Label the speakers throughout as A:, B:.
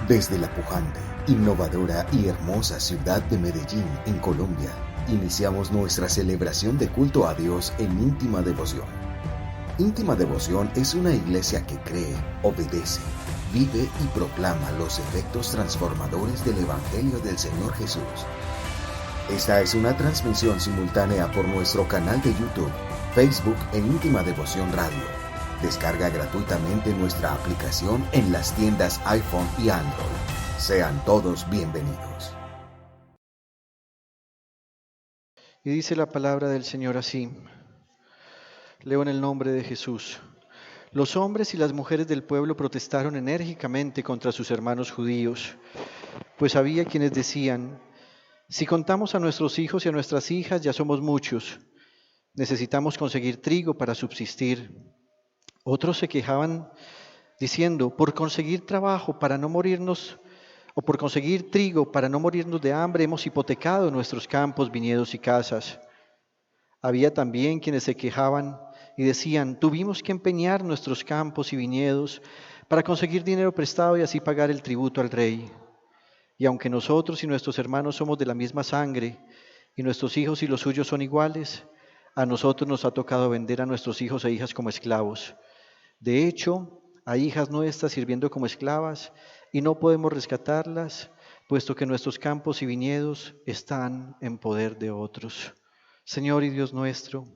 A: Desde la pujante, innovadora y hermosa ciudad de Medellín, en Colombia, iniciamos nuestra celebración de culto a Dios en íntima devoción. Íntima Devoción es una iglesia que cree, obedece, vive y proclama los efectos transformadores del Evangelio del Señor Jesús. Esta es una transmisión simultánea por nuestro canal de YouTube, Facebook e Íntima Devoción Radio. Descarga gratuitamente nuestra aplicación en las tiendas iPhone y Android. Sean todos bienvenidos.
B: Y dice la palabra del Señor así. Leo en el nombre de Jesús. Los hombres y las mujeres del pueblo protestaron enérgicamente contra sus hermanos judíos, pues había quienes decían: si contamos a nuestros hijos y a nuestras hijas, ya somos muchos. Necesitamos conseguir trigo para subsistir. Otros se quejaban diciendo: por conseguir trabajo para no morirnos, o por conseguir trigo para no morirnos de hambre, hemos hipotecado nuestros campos, viñedos y casas. Había también quienes se quejaban y decían: tuvimos que empeñar nuestros campos y viñedos para conseguir dinero prestado y así pagar el tributo al rey. Y aunque nosotros y nuestros hermanos somos de la misma sangre, y nuestros hijos y los suyos son iguales, a nosotros nos ha tocado vender a nuestros hijos e hijas como esclavos. De hecho, hay hijas nuestras sirviendo como esclavas y no podemos rescatarlas, puesto que nuestros campos y viñedos están en poder de otros. Señor y Dios nuestro,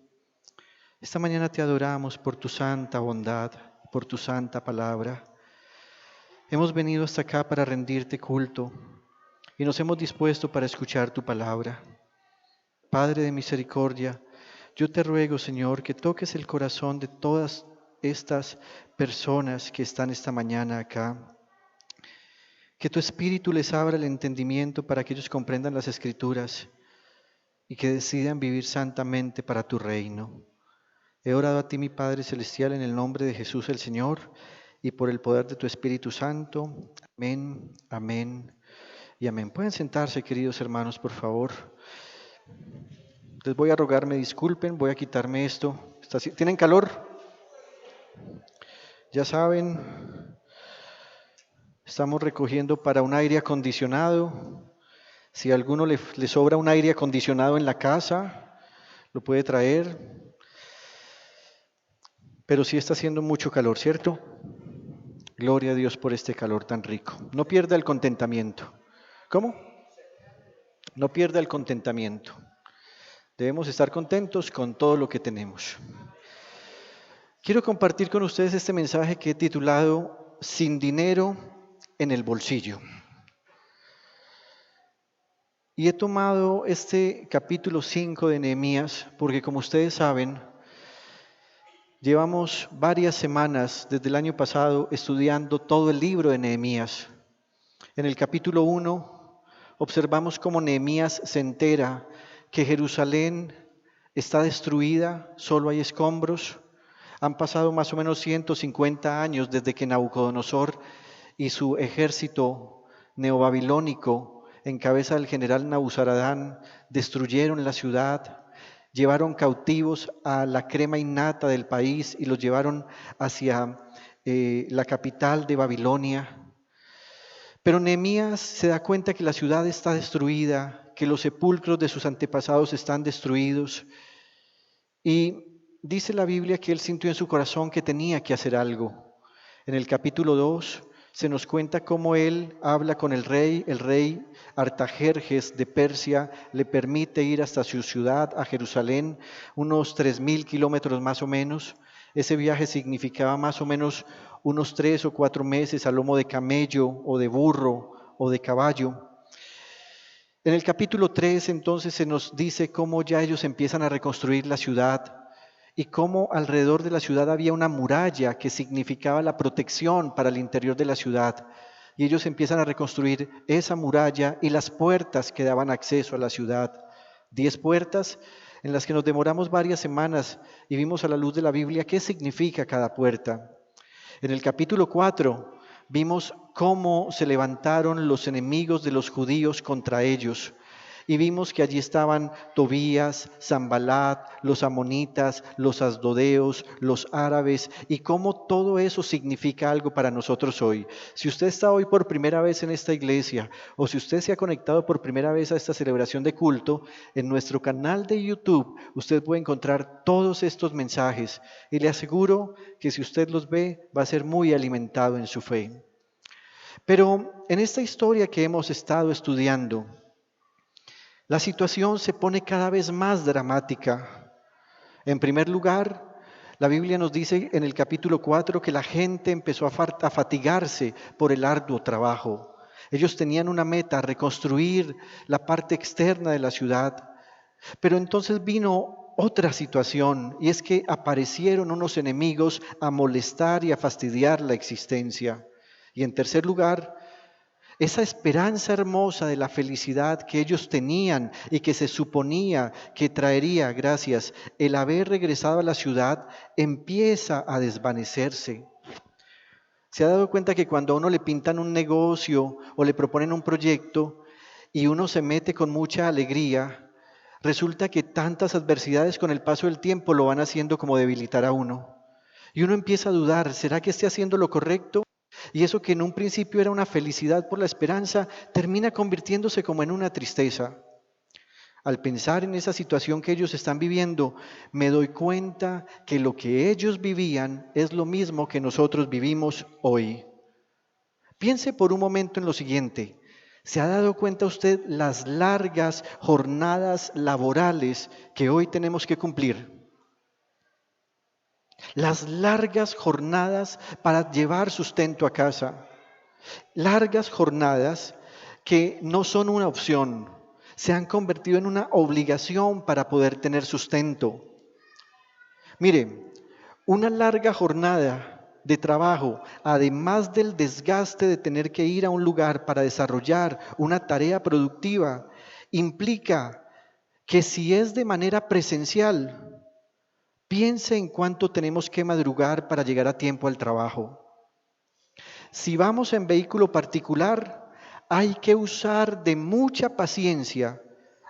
B: esta mañana te adoramos por tu santa bondad, por tu santa palabra. Hemos venido hasta acá para rendirte culto y nos hemos dispuesto para escuchar tu palabra. Padre de misericordia, yo te ruego, Señor, que toques el corazón de todas estas personas que están esta mañana acá. Que tu Espíritu les abra el entendimiento para que ellos comprendan las Escrituras y que decidan vivir santamente para tu reino. He orado a ti, mi Padre Celestial, en el nombre de Jesús el Señor y por el poder de tu Espíritu Santo. Amén, amén y amén. Pueden sentarse, queridos hermanos, por favor. Les voy a rogar, me disculpen, voy a quitarme esto. ¿Tienen calor? Ya saben, estamos recogiendo para un aire acondicionado. Si a alguno le sobra un aire acondicionado en la casa, lo puede traer. Pero sí está haciendo mucho calor, ¿cierto? Gloria a Dios por este calor tan rico. No pierda el contentamiento. ¿Cómo? No pierda el contentamiento. Debemos estar contentos con todo lo que tenemos. Quiero compartir con ustedes este mensaje que he titulado Sin dinero en el bolsillo. Y he tomado este capítulo 5 de Nehemías porque, como ustedes saben, llevamos varias semanas desde el año pasado estudiando todo el libro de Nehemías. En el capítulo 1 observamos cómo Nehemías se entera que Jerusalén está destruida, solo hay escombros. Han pasado más o menos 150 años desde que Nabucodonosor y su ejército neobabilónico, en cabeza del general Nabuzaradán, destruyeron la ciudad, llevaron cautivos a la crema innata del país y los llevaron hacia la capital de Babilonia. Pero Nehemías se da cuenta que la ciudad está destruida, que los sepulcros de sus antepasados están destruidos. Y dice la Biblia que él sintió en su corazón que tenía que hacer algo. En el capítulo 2 se nos cuenta cómo él habla con el rey Artajerjes de Persia le permite ir hasta su ciudad, a Jerusalén, unos 3.000 kilómetros más o menos. Ese viaje significaba más o menos unos 3 o 4 meses a lomo de camello o de burro o de caballo. En el capítulo 3 entonces se nos dice cómo ya ellos empiezan a reconstruir la ciudad y cómo alrededor de la ciudad había una muralla que significaba la protección para el interior de la ciudad. Y ellos empiezan a reconstruir esa muralla y las puertas que daban acceso a la ciudad. 10 puertas en las que nos demoramos varias semanas y vimos a la luz de la Biblia qué significa cada puerta. En el capítulo 4 vimos cómo se levantaron los enemigos de los judíos contra ellos y vimos que allí estaban Tobías, Sanbalat, los amonitas, los asdodeos, los árabes, y cómo todo eso significa algo para nosotros hoy. Si usted está hoy por primera vez en esta iglesia, o si usted se ha conectado por primera vez a esta celebración de culto, en nuestro canal de YouTube usted puede encontrar todos estos mensajes, y le aseguro que si usted los ve, va a ser muy alimentado en su fe. Pero en esta historia que hemos estado estudiando, la situación se pone cada vez más dramática. En primer lugar, la Biblia nos dice en el capítulo 4 que la gente empezó a fatigarse por el arduo trabajo. Ellos tenían una meta, reconstruir la parte externa de la ciudad. Pero entonces vino otra situación, y es que aparecieron unos enemigos a molestar y a fastidiar la existencia. Y en tercer lugar, esa esperanza hermosa de la felicidad que ellos tenían y que se suponía que traería, gracias, el haber regresado a la ciudad, empieza a desvanecerse. ¿Se ha dado cuenta que cuando a uno le pintan un negocio o le proponen un proyecto y uno se mete con mucha alegría, resulta que tantas adversidades con el paso del tiempo lo van haciendo como debilitar a uno? Y uno empieza a dudar, ¿será que esté haciendo lo correcto? Y eso que en un principio era una felicidad por la esperanza, termina convirtiéndose como en una tristeza. Al pensar en esa situación que ellos están viviendo, me doy cuenta que lo que ellos vivían es lo mismo que nosotros vivimos hoy. Piense por un momento en lo siguiente. ¿Se ha dado cuenta usted las largas jornadas laborales que hoy tenemos que cumplir? Las largas jornadas para llevar sustento a casa. Largas jornadas que no son una opción, se han convertido en una obligación para poder tener sustento. Mire, una larga jornada de trabajo, además del desgaste de tener que ir a un lugar para desarrollar una tarea productiva, implica que si es de manera presencial, piense en cuánto tenemos que madrugar para llegar a tiempo al trabajo. Si vamos en vehículo particular, hay que usar de mucha paciencia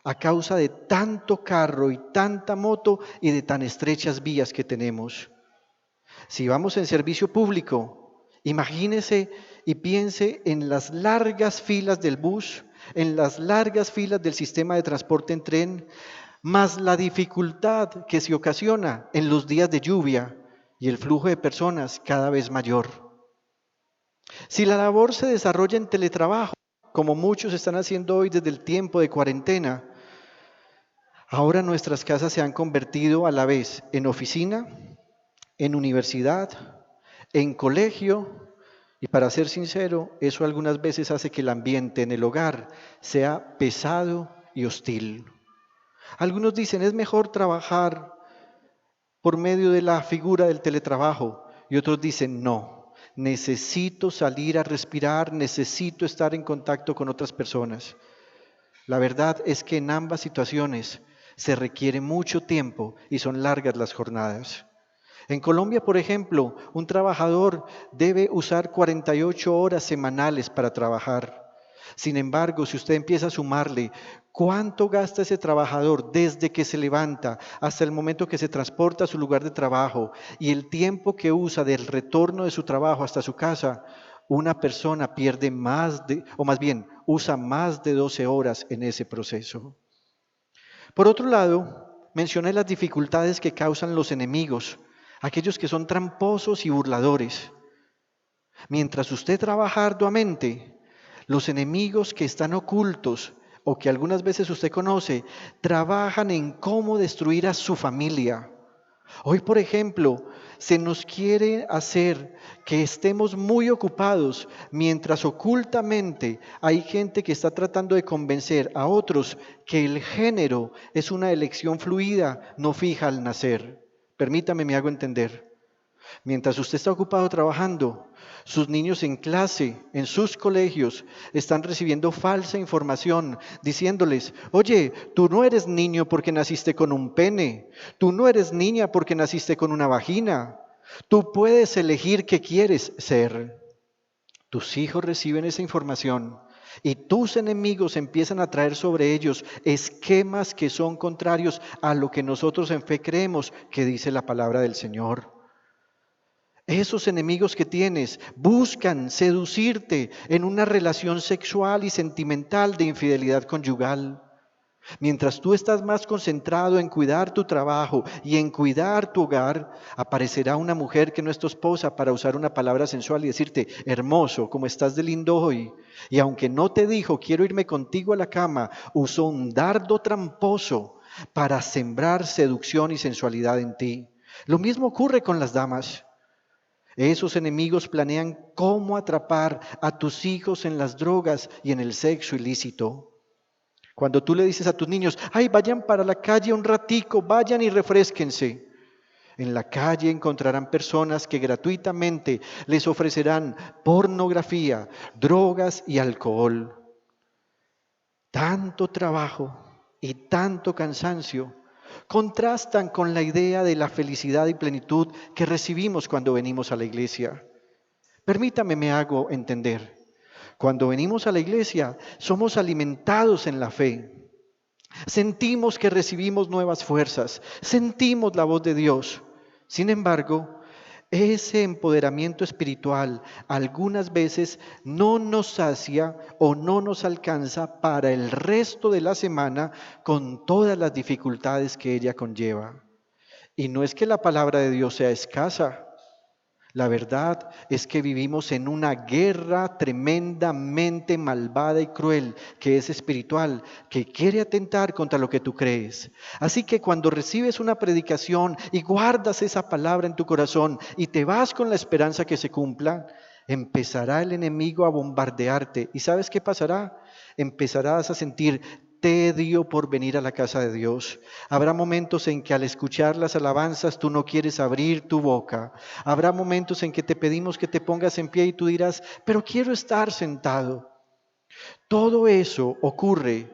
B: a causa de tanto carro y tanta moto y de tan estrechas vías que tenemos. Si vamos en servicio público, imagínese y piense en las largas filas del bus, en las largas filas del sistema de transporte en tren, más la dificultad que se ocasiona en los días de lluvia y el flujo de personas cada vez mayor. Si la labor se desarrolla en teletrabajo, como muchos están haciendo hoy desde el tiempo de cuarentena, ahora nuestras casas se han convertido a la vez en oficina, en universidad, en colegio, y para ser sincero, eso algunas veces hace que el ambiente en el hogar sea pesado y hostil. Algunos dicen, es mejor trabajar por medio de la figura del teletrabajo, y otros dicen, no, necesito salir a respirar, necesito estar en contacto con otras personas. La verdad es que en ambas situaciones se requiere mucho tiempo y son largas las jornadas. En Colombia, por ejemplo, un trabajador debe usar 48 horas semanales para trabajar. Sin embargo, si usted empieza a sumarle cuánto gasta ese trabajador desde que se levanta hasta el momento que se transporta a su lugar de trabajo y el tiempo que usa del retorno de su trabajo hasta su casa, una persona pierde usa más de 12 horas en ese proceso. Por otro lado, mencioné las dificultades que causan los enemigos, aquellos que son tramposos y burladores. Mientras usted trabaja arduamente, los enemigos que están ocultos o que algunas veces usted conoce, trabajan en cómo destruir a su familia. Hoy, por ejemplo, se nos quiere hacer que estemos muy ocupados, mientras ocultamente hay gente que está tratando de convencer a otros que el género es una elección fluida, no fija al nacer. Permítame, me hago entender. Mientras usted está ocupado trabajando, sus niños en clase, en sus colegios, están recibiendo falsa información, diciéndoles, oye, tú no eres niño porque naciste con un pene, tú no eres niña porque naciste con una vagina, tú puedes elegir qué quieres ser. Tus hijos reciben esa información y tus enemigos empiezan a traer sobre ellos esquemas que son contrarios a lo que nosotros en fe creemos que dice la palabra del Señor. Esos enemigos que tienes buscan seducirte en una relación sexual y sentimental de infidelidad conyugal. Mientras tú estás más concentrado en cuidar tu trabajo y en cuidar tu hogar, aparecerá una mujer que no es tu esposa para usar una palabra sensual y decirte, hermoso, como estás de lindo hoy. Y aunque no te dijo, quiero irme contigo a la cama, usó un dardo tramposo para sembrar seducción y sensualidad en ti. Lo mismo ocurre con las damas. Esos enemigos planean cómo atrapar a tus hijos en las drogas y en el sexo ilícito. Cuando tú le dices a tus niños, ay, vayan para la calle un ratico, vayan y refrésquense. En la calle encontrarán personas que gratuitamente les ofrecerán pornografía, drogas y alcohol. Tanto trabajo y tanto cansancio contrastan con la idea de la felicidad y plenitud que recibimos cuando venimos a la iglesia. Permítame, me hago entender. Cuando venimos a la iglesia, somos alimentados en la fe. Sentimos que recibimos nuevas fuerzas, sentimos la voz de Dios. Sin embargo, ese empoderamiento espiritual algunas veces no nos sacia o no nos alcanza para el resto de la semana con todas las dificultades que ella conlleva. Y no es que la palabra de Dios sea escasa. La verdad es que vivimos en una guerra tremendamente malvada y cruel, que es espiritual, que quiere atentar contra lo que tú crees. Así que cuando recibes una predicación y guardas esa palabra en tu corazón y te vas con la esperanza que se cumpla, empezará el enemigo a bombardearte. ¿Y sabes qué pasará? Empezarás a sentir tedio por venir a la casa de Dios. Habrá momentos en que al escuchar las alabanzas tú no quieres abrir tu boca. Habrá momentos en que te pedimos que te pongas en pie y tú dirás, pero quiero estar sentado. Todo eso ocurre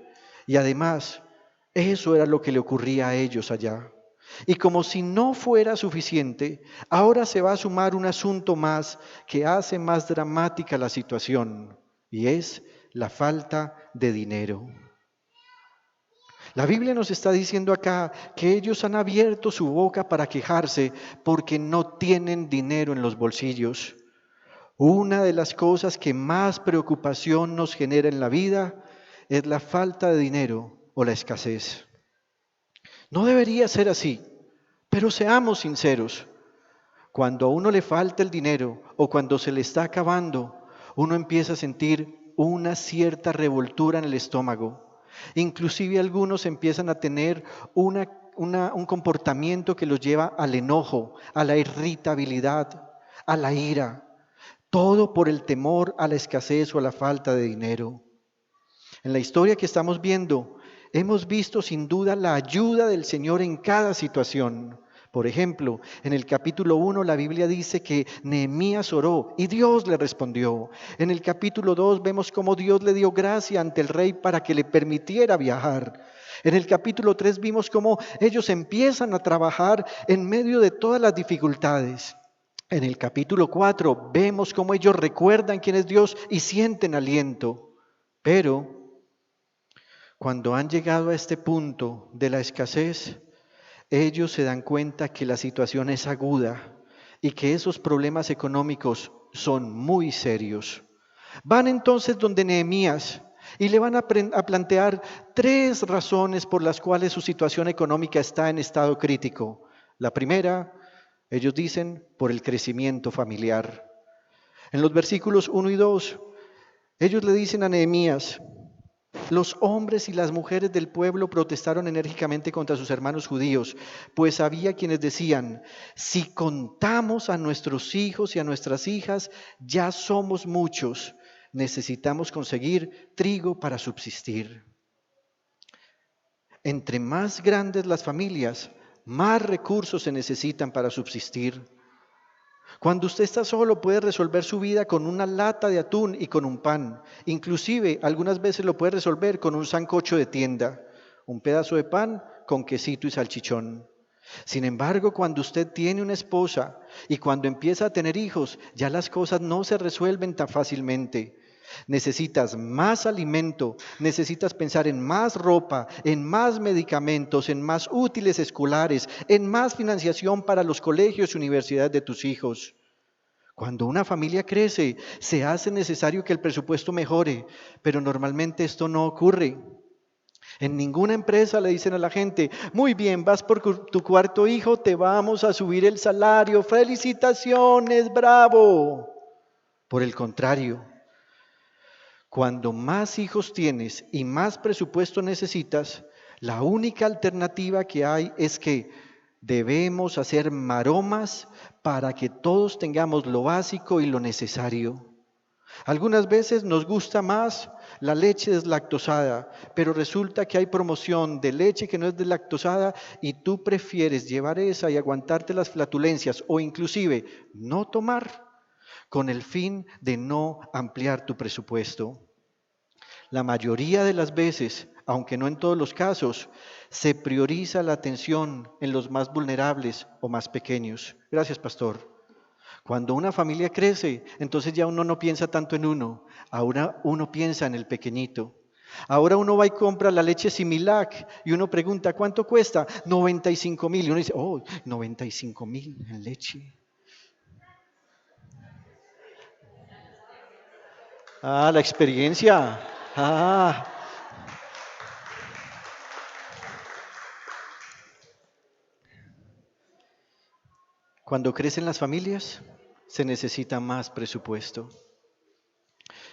B: y además eso era lo que le ocurría a ellos allá. Y como si no fuera suficiente, ahora se va a sumar un asunto más que hace más dramática la situación y es la falta de dinero. La Biblia nos está diciendo acá que ellos han abierto su boca para quejarse porque no tienen dinero en los bolsillos. Una de las cosas que más preocupación nos genera en la vida es la falta de dinero o la escasez. No debería ser así, pero seamos sinceros. Cuando a uno le falta el dinero o cuando se le está acabando, uno empieza a sentir una cierta revoltura en el estómago. Inclusive algunos empiezan a tener un comportamiento que los lleva al enojo, a la irritabilidad, a la ira. Todo por el temor a la escasez o a la falta de dinero. En la historia que estamos viendo, hemos visto sin duda la ayuda del Señor en cada situación. Por ejemplo, en el capítulo 1 la Biblia dice que Nehemías oró y Dios le respondió. En el capítulo 2 vemos cómo Dios le dio gracia ante el rey para que le permitiera viajar. En el capítulo 3 vimos cómo ellos empiezan a trabajar en medio de todas las dificultades. En el capítulo 4 vemos cómo ellos recuerdan quién es Dios y sienten aliento. Pero cuando han llegado a este punto de la escasez, ellos se dan cuenta que la situación es aguda y que esos problemas económicos son muy serios. Van entonces donde Nehemías y le van a plantear 3 razones por las cuales su situación económica está en estado crítico. La primera, ellos dicen, por el crecimiento familiar. En los versículos 1 y 2, ellos le dicen a Nehemías, los hombres y las mujeres del pueblo protestaron enérgicamente contra sus hermanos judíos, pues había quienes decían, si contamos a nuestros hijos y a nuestras hijas, ya somos muchos, necesitamos conseguir trigo para subsistir. Entre más grandes las familias, más recursos se necesitan para subsistir. Cuando usted está solo puede resolver su vida con una lata de atún y con un pan. Inclusive algunas veces lo puede resolver con un sancocho de tienda, un pedazo de pan con quesito y salchichón. Sin embargo, cuando usted tiene una esposa y cuando empieza a tener hijos, ya las cosas no se resuelven tan fácilmente. Necesitas más alimento, necesitas pensar en más ropa, en más medicamentos, en más útiles escolares, en más financiación para los colegios y universidades de tus hijos. Cuando una familia crece, se hace necesario que el presupuesto mejore, pero normalmente esto no ocurre. En ninguna empresa le dicen a la gente, muy bien, vas por tu cuarto hijo, te vamos a subir el salario, felicitaciones, bravo. Por el contrario, cuando más hijos tienes y más presupuesto necesitas, la única alternativa que hay es que debemos hacer maromas para que todos tengamos lo básico y lo necesario. Algunas veces nos gusta más la leche deslactosada, pero resulta que hay promoción de leche que no es deslactosada y tú prefieres llevar esa y aguantarte las flatulencias o inclusive no tomar con el fin de no ampliar tu presupuesto. La mayoría de las veces, aunque no en todos los casos, se prioriza la atención en los más vulnerables o más pequeños. Gracias, pastor. Cuando una familia crece, entonces ya uno no piensa tanto en uno, ahora uno piensa en el pequeñito. Ahora uno va y compra la leche Similac y uno pregunta, ¿cuánto cuesta? 95,000. Y uno dice, oh, 95,000 en leche. Ah, la experiencia. Ah. Cuando crecen las familias, se necesita más presupuesto.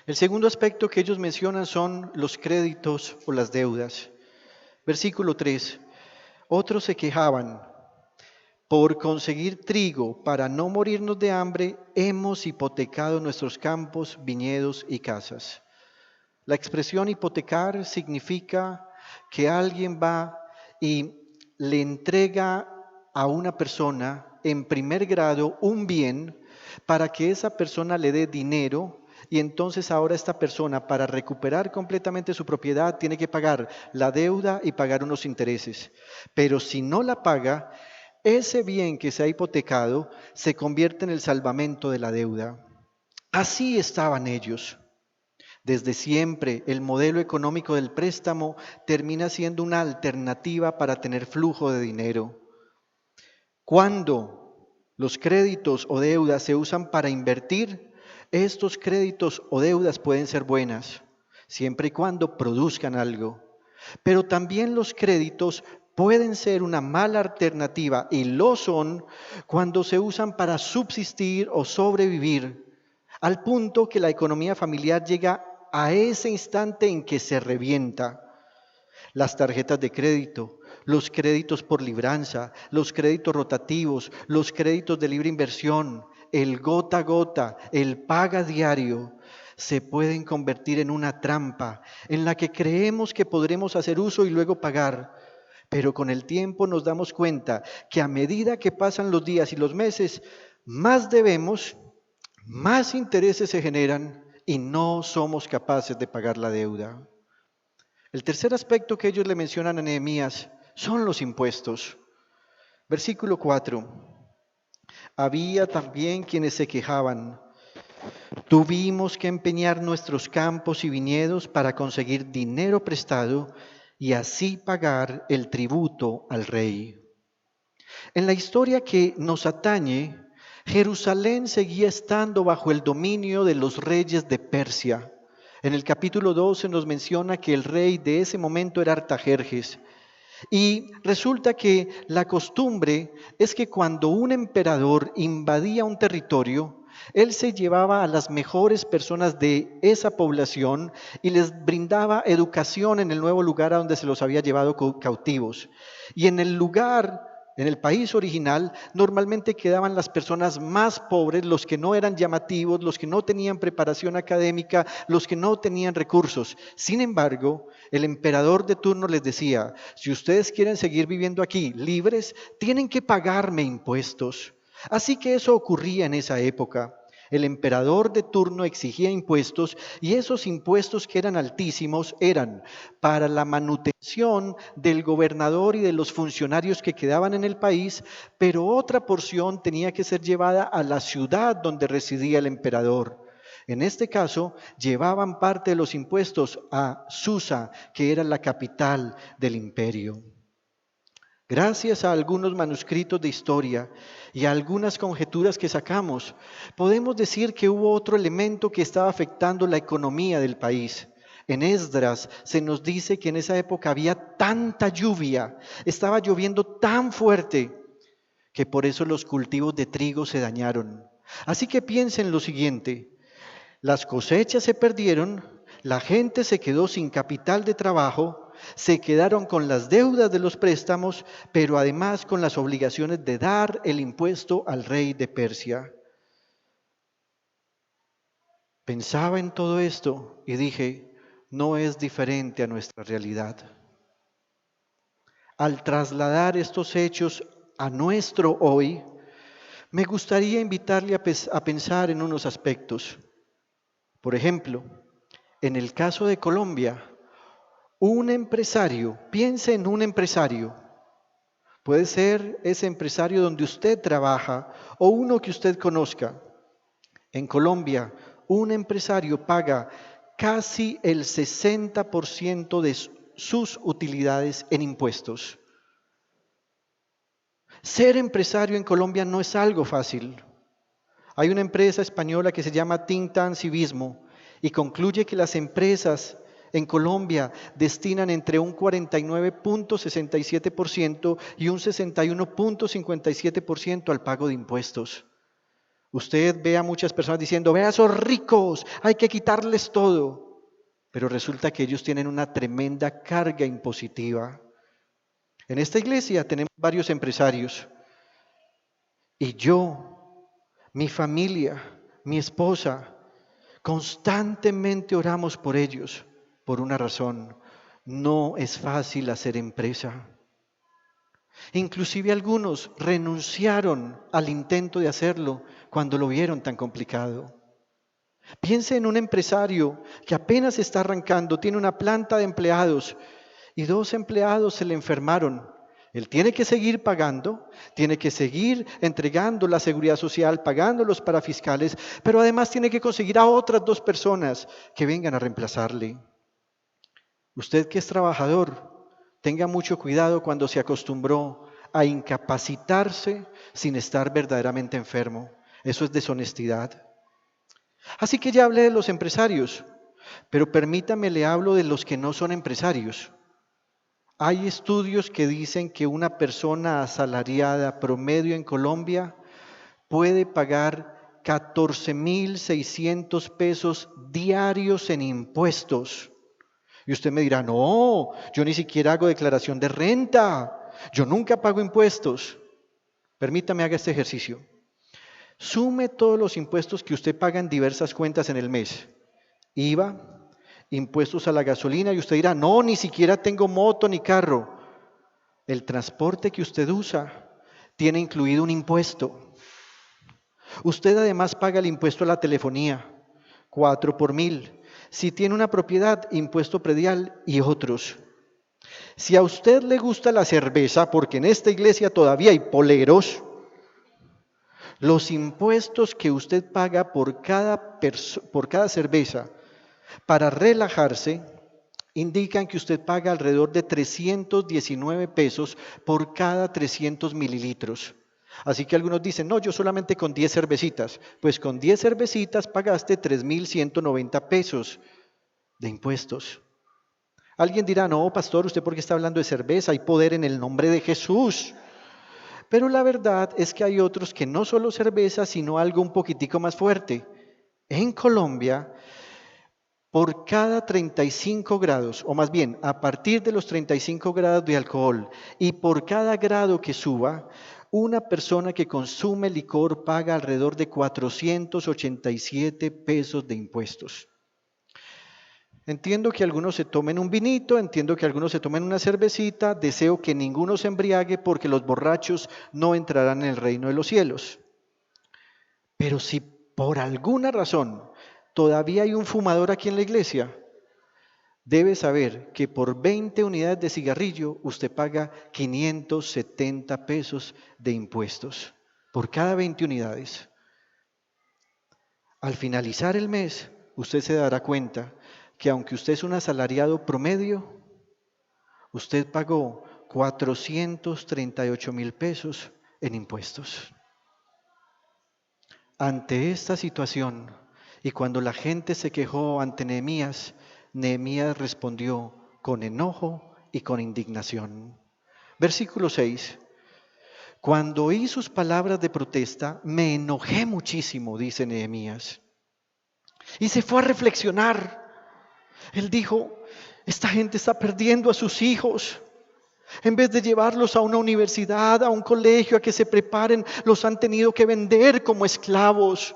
B: El segundo aspecto que ellos mencionan son los créditos o las deudas. Versículo 3. Otros se quejaban, por conseguir trigo para no morirnos de hambre, hemos hipotecado nuestros campos, viñedos y casas. La expresión hipotecar significa que alguien va y le entrega a una persona en primer grado un bien para que esa persona le dé dinero y entonces ahora esta persona para recuperar completamente su propiedad tiene que pagar la deuda y pagar unos intereses. Pero si no la paga, ese bien que se ha hipotecado se convierte en el salvamento de la deuda. Así estaban ellos. Desde siempre, el modelo económico del préstamo termina siendo una alternativa para tener flujo de dinero. Cuando los créditos o deudas se usan para invertir, estos créditos o deudas pueden ser buenas, siempre y cuando produzcan algo. Pero también los créditos pueden ser una mala alternativa y lo son cuando se usan para subsistir o sobrevivir, al punto que la economía familiar llega a ese instante en que se revienta. Las tarjetas de crédito, los créditos por libranza, los créditos rotativos, los créditos de libre inversión, el gota a gota, el paga diario, se pueden convertir en una trampa en la que creemos que podremos hacer uso y luego pagar. Pero con el tiempo nos damos cuenta que a medida que pasan los días y los meses, más debemos, más intereses se generan y no somos capaces de pagar la deuda. El tercer aspecto que ellos le mencionan a Nehemías son los impuestos. Versículo 4. Había también quienes se quejaban. Tuvimos que empeñar nuestros campos y viñedos para conseguir dinero prestado y así pagar el tributo al rey. En la historia que nos atañe, Jerusalén seguía estando bajo el dominio de los reyes de Persia. En el capítulo 12 nos menciona que el rey de ese momento era Artajerjes. Y resulta que la costumbre es que cuando un emperador invadía un territorio, él se llevaba a las mejores personas de esa población y les brindaba educación en el nuevo lugar a donde se los había llevado cautivos. Y en el lugar, en el país original, normalmente quedaban las personas más pobres, los que no eran llamativos, los que no tenían preparación académica, los que no tenían recursos. Sin embargo, el emperador de turno les decía, si ustedes quieren seguir viviendo aquí libres, tienen que pagarme impuestos. Así que eso ocurría en esa época. El emperador de turno exigía impuestos y esos impuestos que eran altísimos eran para la manutención del gobernador y de los funcionarios que quedaban en el país, pero otra porción tenía que ser llevada a la ciudad donde residía el emperador. En este caso, llevaban parte de los impuestos a Susa, que era la capital del imperio. Gracias a algunos manuscritos de historia y a algunas conjeturas que sacamos, podemos decir que hubo otro elemento que estaba afectando la economía del país. En Esdras se nos dice que en esa época había tanta lluvia, estaba lloviendo tan fuerte, que por eso los cultivos de trigo se dañaron. Así que piensen lo siguiente: las cosechas se perdieron, la gente se quedó sin capital de trabajo, se quedaron con las deudas de los préstamos, pero además con las obligaciones de dar el impuesto al rey de Persia. Pensaba en todo esto y dije, no es diferente a nuestra realidad. Al trasladar estos hechos a nuestro hoy, me gustaría invitarle a pensar en unos aspectos. Por ejemplo, en el caso de Colombia, un empresario, piense en un empresario, puede ser ese empresario donde usted trabaja o uno que usted conozca. En Colombia, un empresario paga casi el 60% de sus utilidades en impuestos. Ser empresario en Colombia no es algo fácil. Hay una empresa española que se llama Think Tank Civismo y concluye que las empresas en Colombia destinan entre un 49.67% y un 61.57% al pago de impuestos. Usted ve a muchas personas diciendo, vea a esos ricos, hay que quitarles todo. Pero resulta que ellos tienen una tremenda carga impositiva. En esta iglesia tenemos varios empresarios y yo, mi familia, mi esposa, constantemente oramos por ellos por una razón: no es fácil hacer empresa. Inclusive algunos renunciaron al intento de hacerlo cuando lo vieron tan complicado. Piense en un empresario que apenas está arrancando, tiene una planta de empleados y 2 empleados se le enfermaron. Él tiene que seguir pagando, tiene que seguir entregando la seguridad social, pagando los parafiscales, pero además tiene que conseguir a otras 2 personas que vengan a reemplazarle. Usted que es trabajador, tenga mucho cuidado cuando se acostumbró a incapacitarse sin estar verdaderamente enfermo. Eso es deshonestidad. Así que ya hablé de los empresarios, pero permítame le hablo de los que no son empresarios. Hay estudios que dicen que una persona asalariada promedio en Colombia puede pagar 14.600 pesos diarios en impuestos. Y usted me dirá, no, yo ni siquiera hago declaración de renta, yo nunca pago impuestos. Permítame haga este ejercicio. Sume todos los impuestos que usted paga en diversas cuentas en el mes. IVA, impuestos a la gasolina, y usted dirá, no, ni siquiera tengo moto ni carro. El transporte que usted usa tiene incluido un impuesto. Usted además paga el impuesto a la telefonía, 4 por 1000. Si tiene una propiedad, impuesto predial y otros. Si a usted le gusta la cerveza, porque en esta iglesia todavía hay poleros, los impuestos que usted paga por cada cerveza para relajarse indican que usted paga alrededor de 319 pesos por cada 300 mililitros. Así que algunos dicen, no, yo solamente con 10 cervecitas. Pues con 10 cervecitas pagaste 3.190 pesos de impuestos. Alguien dirá, no, pastor, ¿usted por qué está hablando de cerveza? Hay poder en el nombre de Jesús. Pero la verdad es que hay otros que no solo cerveza, sino algo un poquitico más fuerte. En Colombia, por cada 35 grados, o más bien, a partir de los 35 grados de alcohol y por cada grado que suba, una persona que consume licor paga alrededor de 487 pesos de impuestos. Entiendo que algunos se tomen un vinito, entiendo que algunos se tomen una cervecita, deseo que ninguno se embriague porque los borrachos no entrarán en el reino de los cielos. Pero si por alguna razón todavía hay un fumador aquí en la iglesia, debe saber que por 20 unidades de cigarrillo usted paga 570 pesos de impuestos por cada 20 unidades. Al finalizar el mes, usted se dará cuenta que aunque usted es un asalariado promedio, usted pagó 438,000 pesos en impuestos. Ante esta situación, y cuando la gente se quejó ante Nehemías, Nehemías respondió con enojo y con indignación. Versículo 6. Cuando oí sus palabras de protesta, me enojé muchísimo, dice Nehemías, y se fue a reflexionar. Él dijo, esta gente está perdiendo a sus hijos. En vez de llevarlos a una universidad, a un colegio, a que se preparen, los han tenido que vender como esclavos.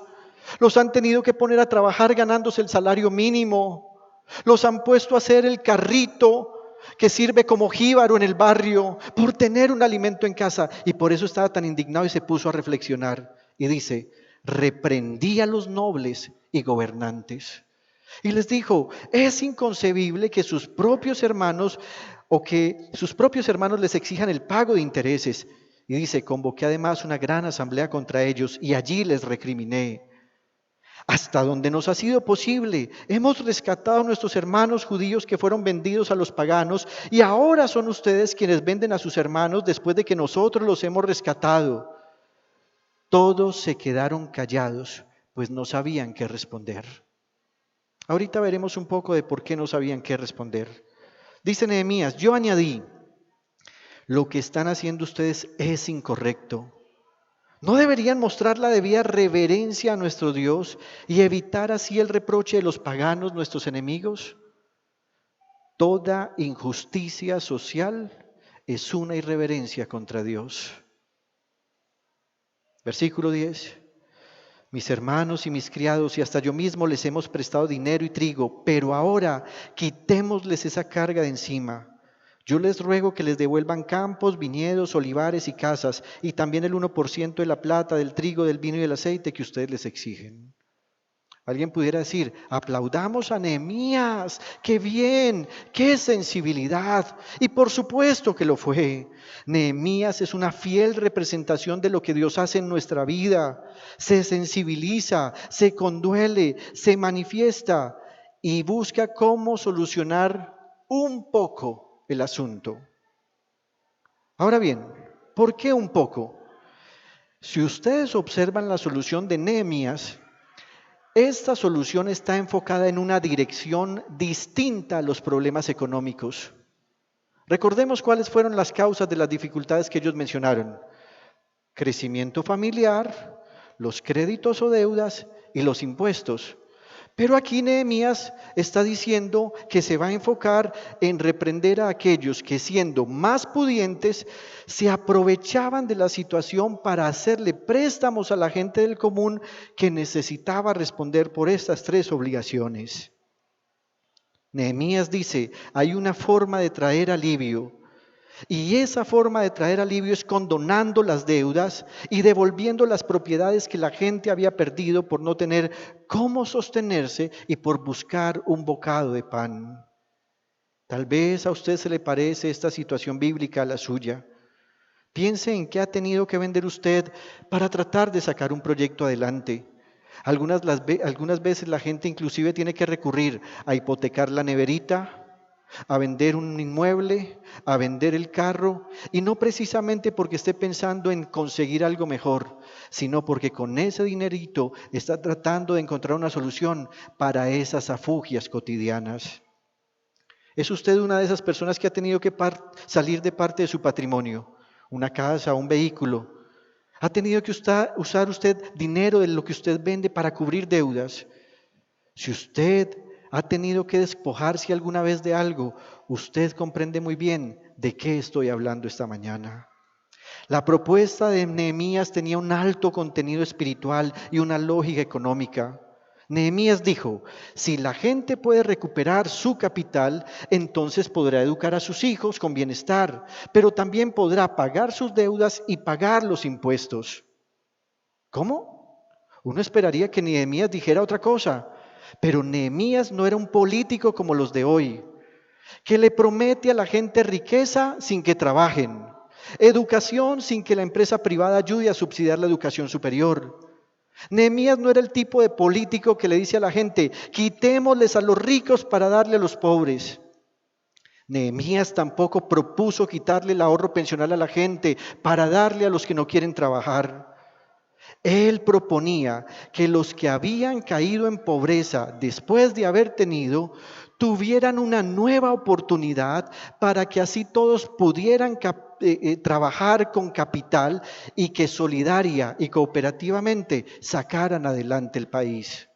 B: Los han tenido que poner a trabajar ganándose el salario mínimo. Los han puesto a hacer el carrito que sirve como jíbaro en el barrio por tener un alimento en casa. Y por eso estaba tan indignado y se puso a reflexionar. Y dice, reprendí a los nobles y gobernantes. Y les dijo, es inconcebible que sus propios hermanos les exijan el pago de intereses. Y dice, convoqué además una gran asamblea contra ellos y allí les recriminé. Hasta donde nos ha sido posible, hemos rescatado a nuestros hermanos judíos que fueron vendidos a los paganos y ahora son ustedes quienes venden a sus hermanos después de que nosotros los hemos rescatado. Todos se quedaron callados, pues no sabían qué responder. Ahorita veremos un poco de por qué no sabían qué responder. Dice Nehemías, yo añadí, lo que están haciendo ustedes es incorrecto. ¿No deberían mostrar la debida reverencia a nuestro Dios y evitar así el reproche de los paganos, nuestros enemigos? Toda injusticia social es una irreverencia contra Dios. Versículo 10. Mis hermanos y mis criados y hasta yo mismo les hemos prestado dinero y trigo, pero ahora quitémosles esa carga de encima. Yo les ruego que les devuelvan campos, viñedos, olivares y casas, y también el 1% de la plata, del trigo, del vino y del aceite que ustedes les exigen. Alguien pudiera decir, aplaudamos a Nehemías, qué bien, qué sensibilidad. Y por supuesto que lo fue. Nehemías es una fiel representación de lo que Dios hace en nuestra vida. Se sensibiliza, se conduele, se manifiesta y busca cómo solucionar un poco el asunto. Ahora bien, ¿por qué un poco? Si ustedes observan la solución de Nehemías, esta solución está enfocada en una dirección distinta a los problemas económicos. Recordemos cuáles fueron las causas de las dificultades que ellos mencionaron. Crecimiento familiar, los créditos o deudas y los impuestos. Pero aquí Nehemías está diciendo que se va a enfocar en reprender a aquellos que siendo más pudientes se aprovechaban de la situación para hacerle préstamos a la gente del común que necesitaba responder por estas tres obligaciones. Nehemías dice, hay una forma de traer alivio. Y esa forma de traer alivio es condonando las deudas y devolviendo las propiedades que la gente había perdido por no tener cómo sostenerse y por buscar un bocado de pan. Tal vez a usted se le parece esta situación bíblica a la suya. Piense en qué ha tenido que vender usted para tratar de sacar un proyecto adelante. Algunas veces la gente inclusive tiene que recurrir a hipotecar la neverita, a vender un inmueble, a vender el carro, y no precisamente porque esté pensando en conseguir algo mejor, sino porque con ese dinerito está tratando de encontrar una solución para esas afugias cotidianas. ¿Es usted una de esas personas que ha tenido que salir de parte de su patrimonio, una casa, un vehículo? ¿Ha tenido que usar usted dinero de lo que usted vende para cubrir deudas? Si usted ha tenido que despojarse alguna vez de algo, usted comprende muy bien de qué estoy hablando esta mañana. La propuesta de Nehemías tenía un alto contenido espiritual y una lógica económica. Nehemías dijo, si la gente puede recuperar su capital, entonces podrá educar a sus hijos con bienestar, pero también podrá pagar sus deudas y pagar los impuestos. ¿Cómo? Uno esperaría que Nehemías dijera otra cosa. Pero Nehemías no era un político como los de hoy, que le promete a la gente riqueza sin que trabajen, educación sin que la empresa privada ayude a subsidiar la educación superior. Nehemías no era el tipo de político que le dice a la gente, quitémosles a los ricos para darle a los pobres. Nehemías tampoco propuso quitarle el ahorro pensional a la gente para darle a los que no quieren trabajar. Él proponía que los que habían caído en pobreza después de haber tenido, tuvieran una nueva oportunidad para que así todos pudieran trabajar con capital y que solidaria y cooperativamente sacaran adelante el país.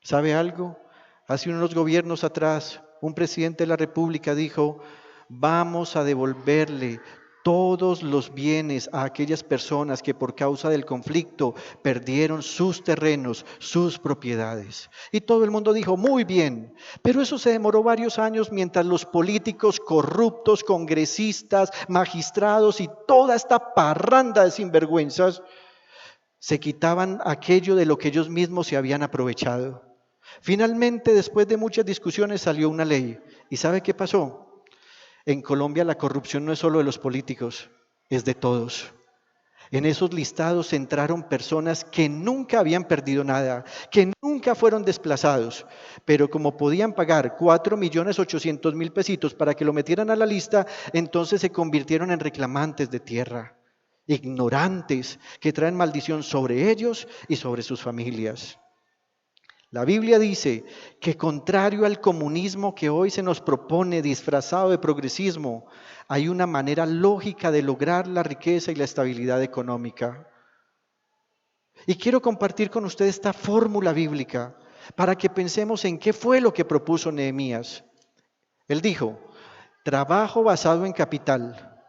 B: ¿Sabe algo? Hace unos gobiernos atrás, un presidente de la República dijo, vamos a devolverle todos los bienes a aquellas personas que por causa del conflicto perdieron sus terrenos, sus propiedades. Y todo el mundo dijo, muy bien, pero eso se demoró varios años mientras los políticos corruptos, congresistas, magistrados y toda esta parranda de sinvergüenzas se quitaban aquello de lo que ellos mismos se habían aprovechado. Finalmente, después de muchas discusiones, salió una ley. ¿Y sabe qué pasó? En Colombia la corrupción no es solo de los políticos, es de todos. En esos listados entraron personas que nunca habían perdido nada, que nunca fueron desplazados, pero como podían pagar 4.800.000 pesitos para que lo metieran a la lista, entonces se convirtieron en reclamantes de tierra, ignorantes que traen maldición sobre ellos y sobre sus familias. La Biblia dice que contrario al comunismo que hoy se nos propone disfrazado de progresismo, hay una manera lógica de lograr la riqueza y la estabilidad económica. Y quiero compartir con ustedes esta fórmula bíblica para que pensemos en qué fue lo que propuso Nehemías. Él dijo, trabajo basado en capital,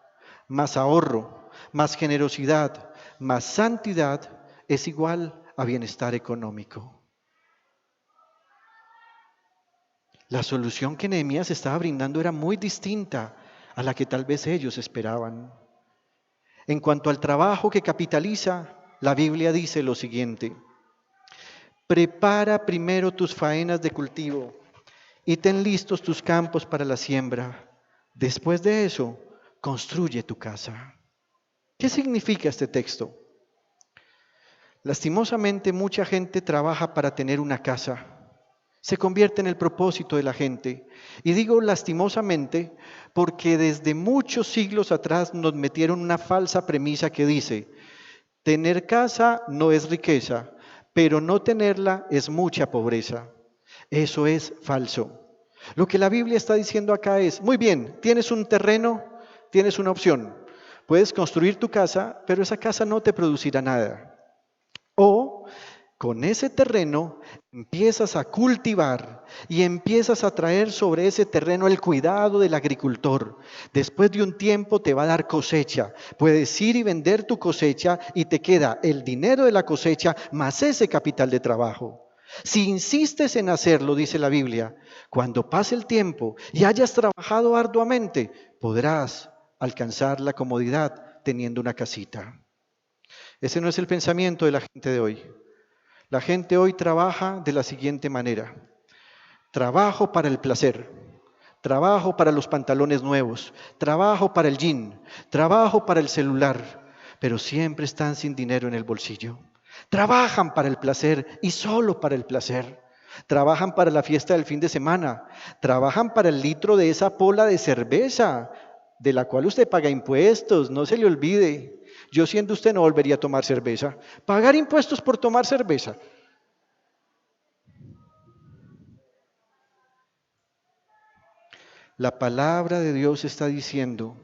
B: más ahorro, más generosidad, más santidad es igual a bienestar económico. La solución que Nehemías estaba brindando era muy distinta a la que tal vez ellos esperaban. En cuanto al trabajo que capitaliza, la Biblia dice lo siguiente: prepara primero tus faenas de cultivo y ten listos tus campos para la siembra. Después de eso, construye tu casa. ¿Qué significa este texto? Lastimosamente, mucha gente trabaja para tener una casa. Se convierte en el propósito de la gente. Y digo lastimosamente porque desde muchos siglos atrás nos metieron una falsa premisa que dice, tener casa no es riqueza, pero no tenerla es mucha pobreza. Eso es falso. Lo que la Biblia está diciendo acá es, muy bien, tienes un terreno, tienes una opción. Puedes construir tu casa, pero esa casa no te producirá nada. O con ese terreno empiezas a cultivar y empiezas a traer sobre ese terreno el cuidado del agricultor. Después de un tiempo te va a dar cosecha. Puedes ir y vender tu cosecha y te queda el dinero de la cosecha más ese capital de trabajo. Si insistes en hacerlo, dice la Biblia, cuando pase el tiempo y hayas trabajado arduamente, podrás alcanzar la comodidad teniendo una casita. Ese no es el pensamiento de la gente de hoy. La gente hoy trabaja de la siguiente manera. Trabajo para el placer, trabajo para los pantalones nuevos, trabajo para el jean, trabajo para el celular, pero siempre están sin dinero en el bolsillo. Trabajan para el placer y solo para el placer. Trabajan para la fiesta del fin de semana, trabajan para el litro de esa pola de cerveza, de la cual usted paga impuestos, no se le olvide. Yo siendo usted no volvería a tomar cerveza. Pagar impuestos por tomar cerveza. La palabra de Dios está diciendo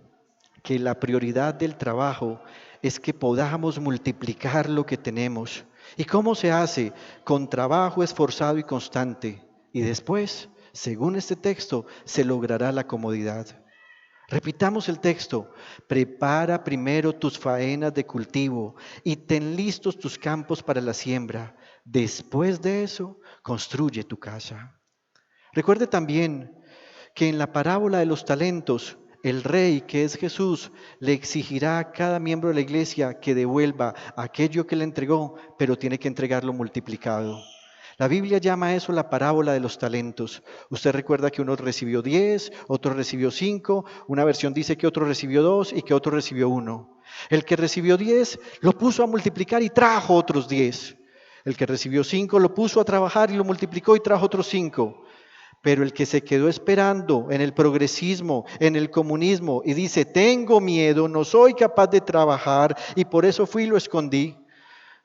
B: que la prioridad del trabajo es que podamos multiplicar lo que tenemos. ¿Y cómo se hace? Con trabajo esforzado y constante. Y después, según este texto, se logrará la comodidad. Repitamos el texto, prepara primero tus faenas de cultivo y ten listos tus campos para la siembra. Después de eso, construye tu casa. Recuerde también que en la parábola de los talentos, el rey, que es Jesús, le exigirá a cada miembro de la iglesia que devuelva aquello que le entregó, pero tiene que entregarlo multiplicado. La Biblia llama a eso la parábola de los talentos. Usted recuerda que uno recibió 10, otro recibió 5, una versión dice que otro recibió 2 y que otro recibió 1. El que recibió 10 lo puso a multiplicar y trajo otros 10. El que recibió 5 lo puso a trabajar y lo multiplicó y trajo otros 5. Pero el que se quedó esperando en el progresismo, en el comunismo y dice, tengo miedo, no soy capaz de trabajar y por eso fui y lo escondí,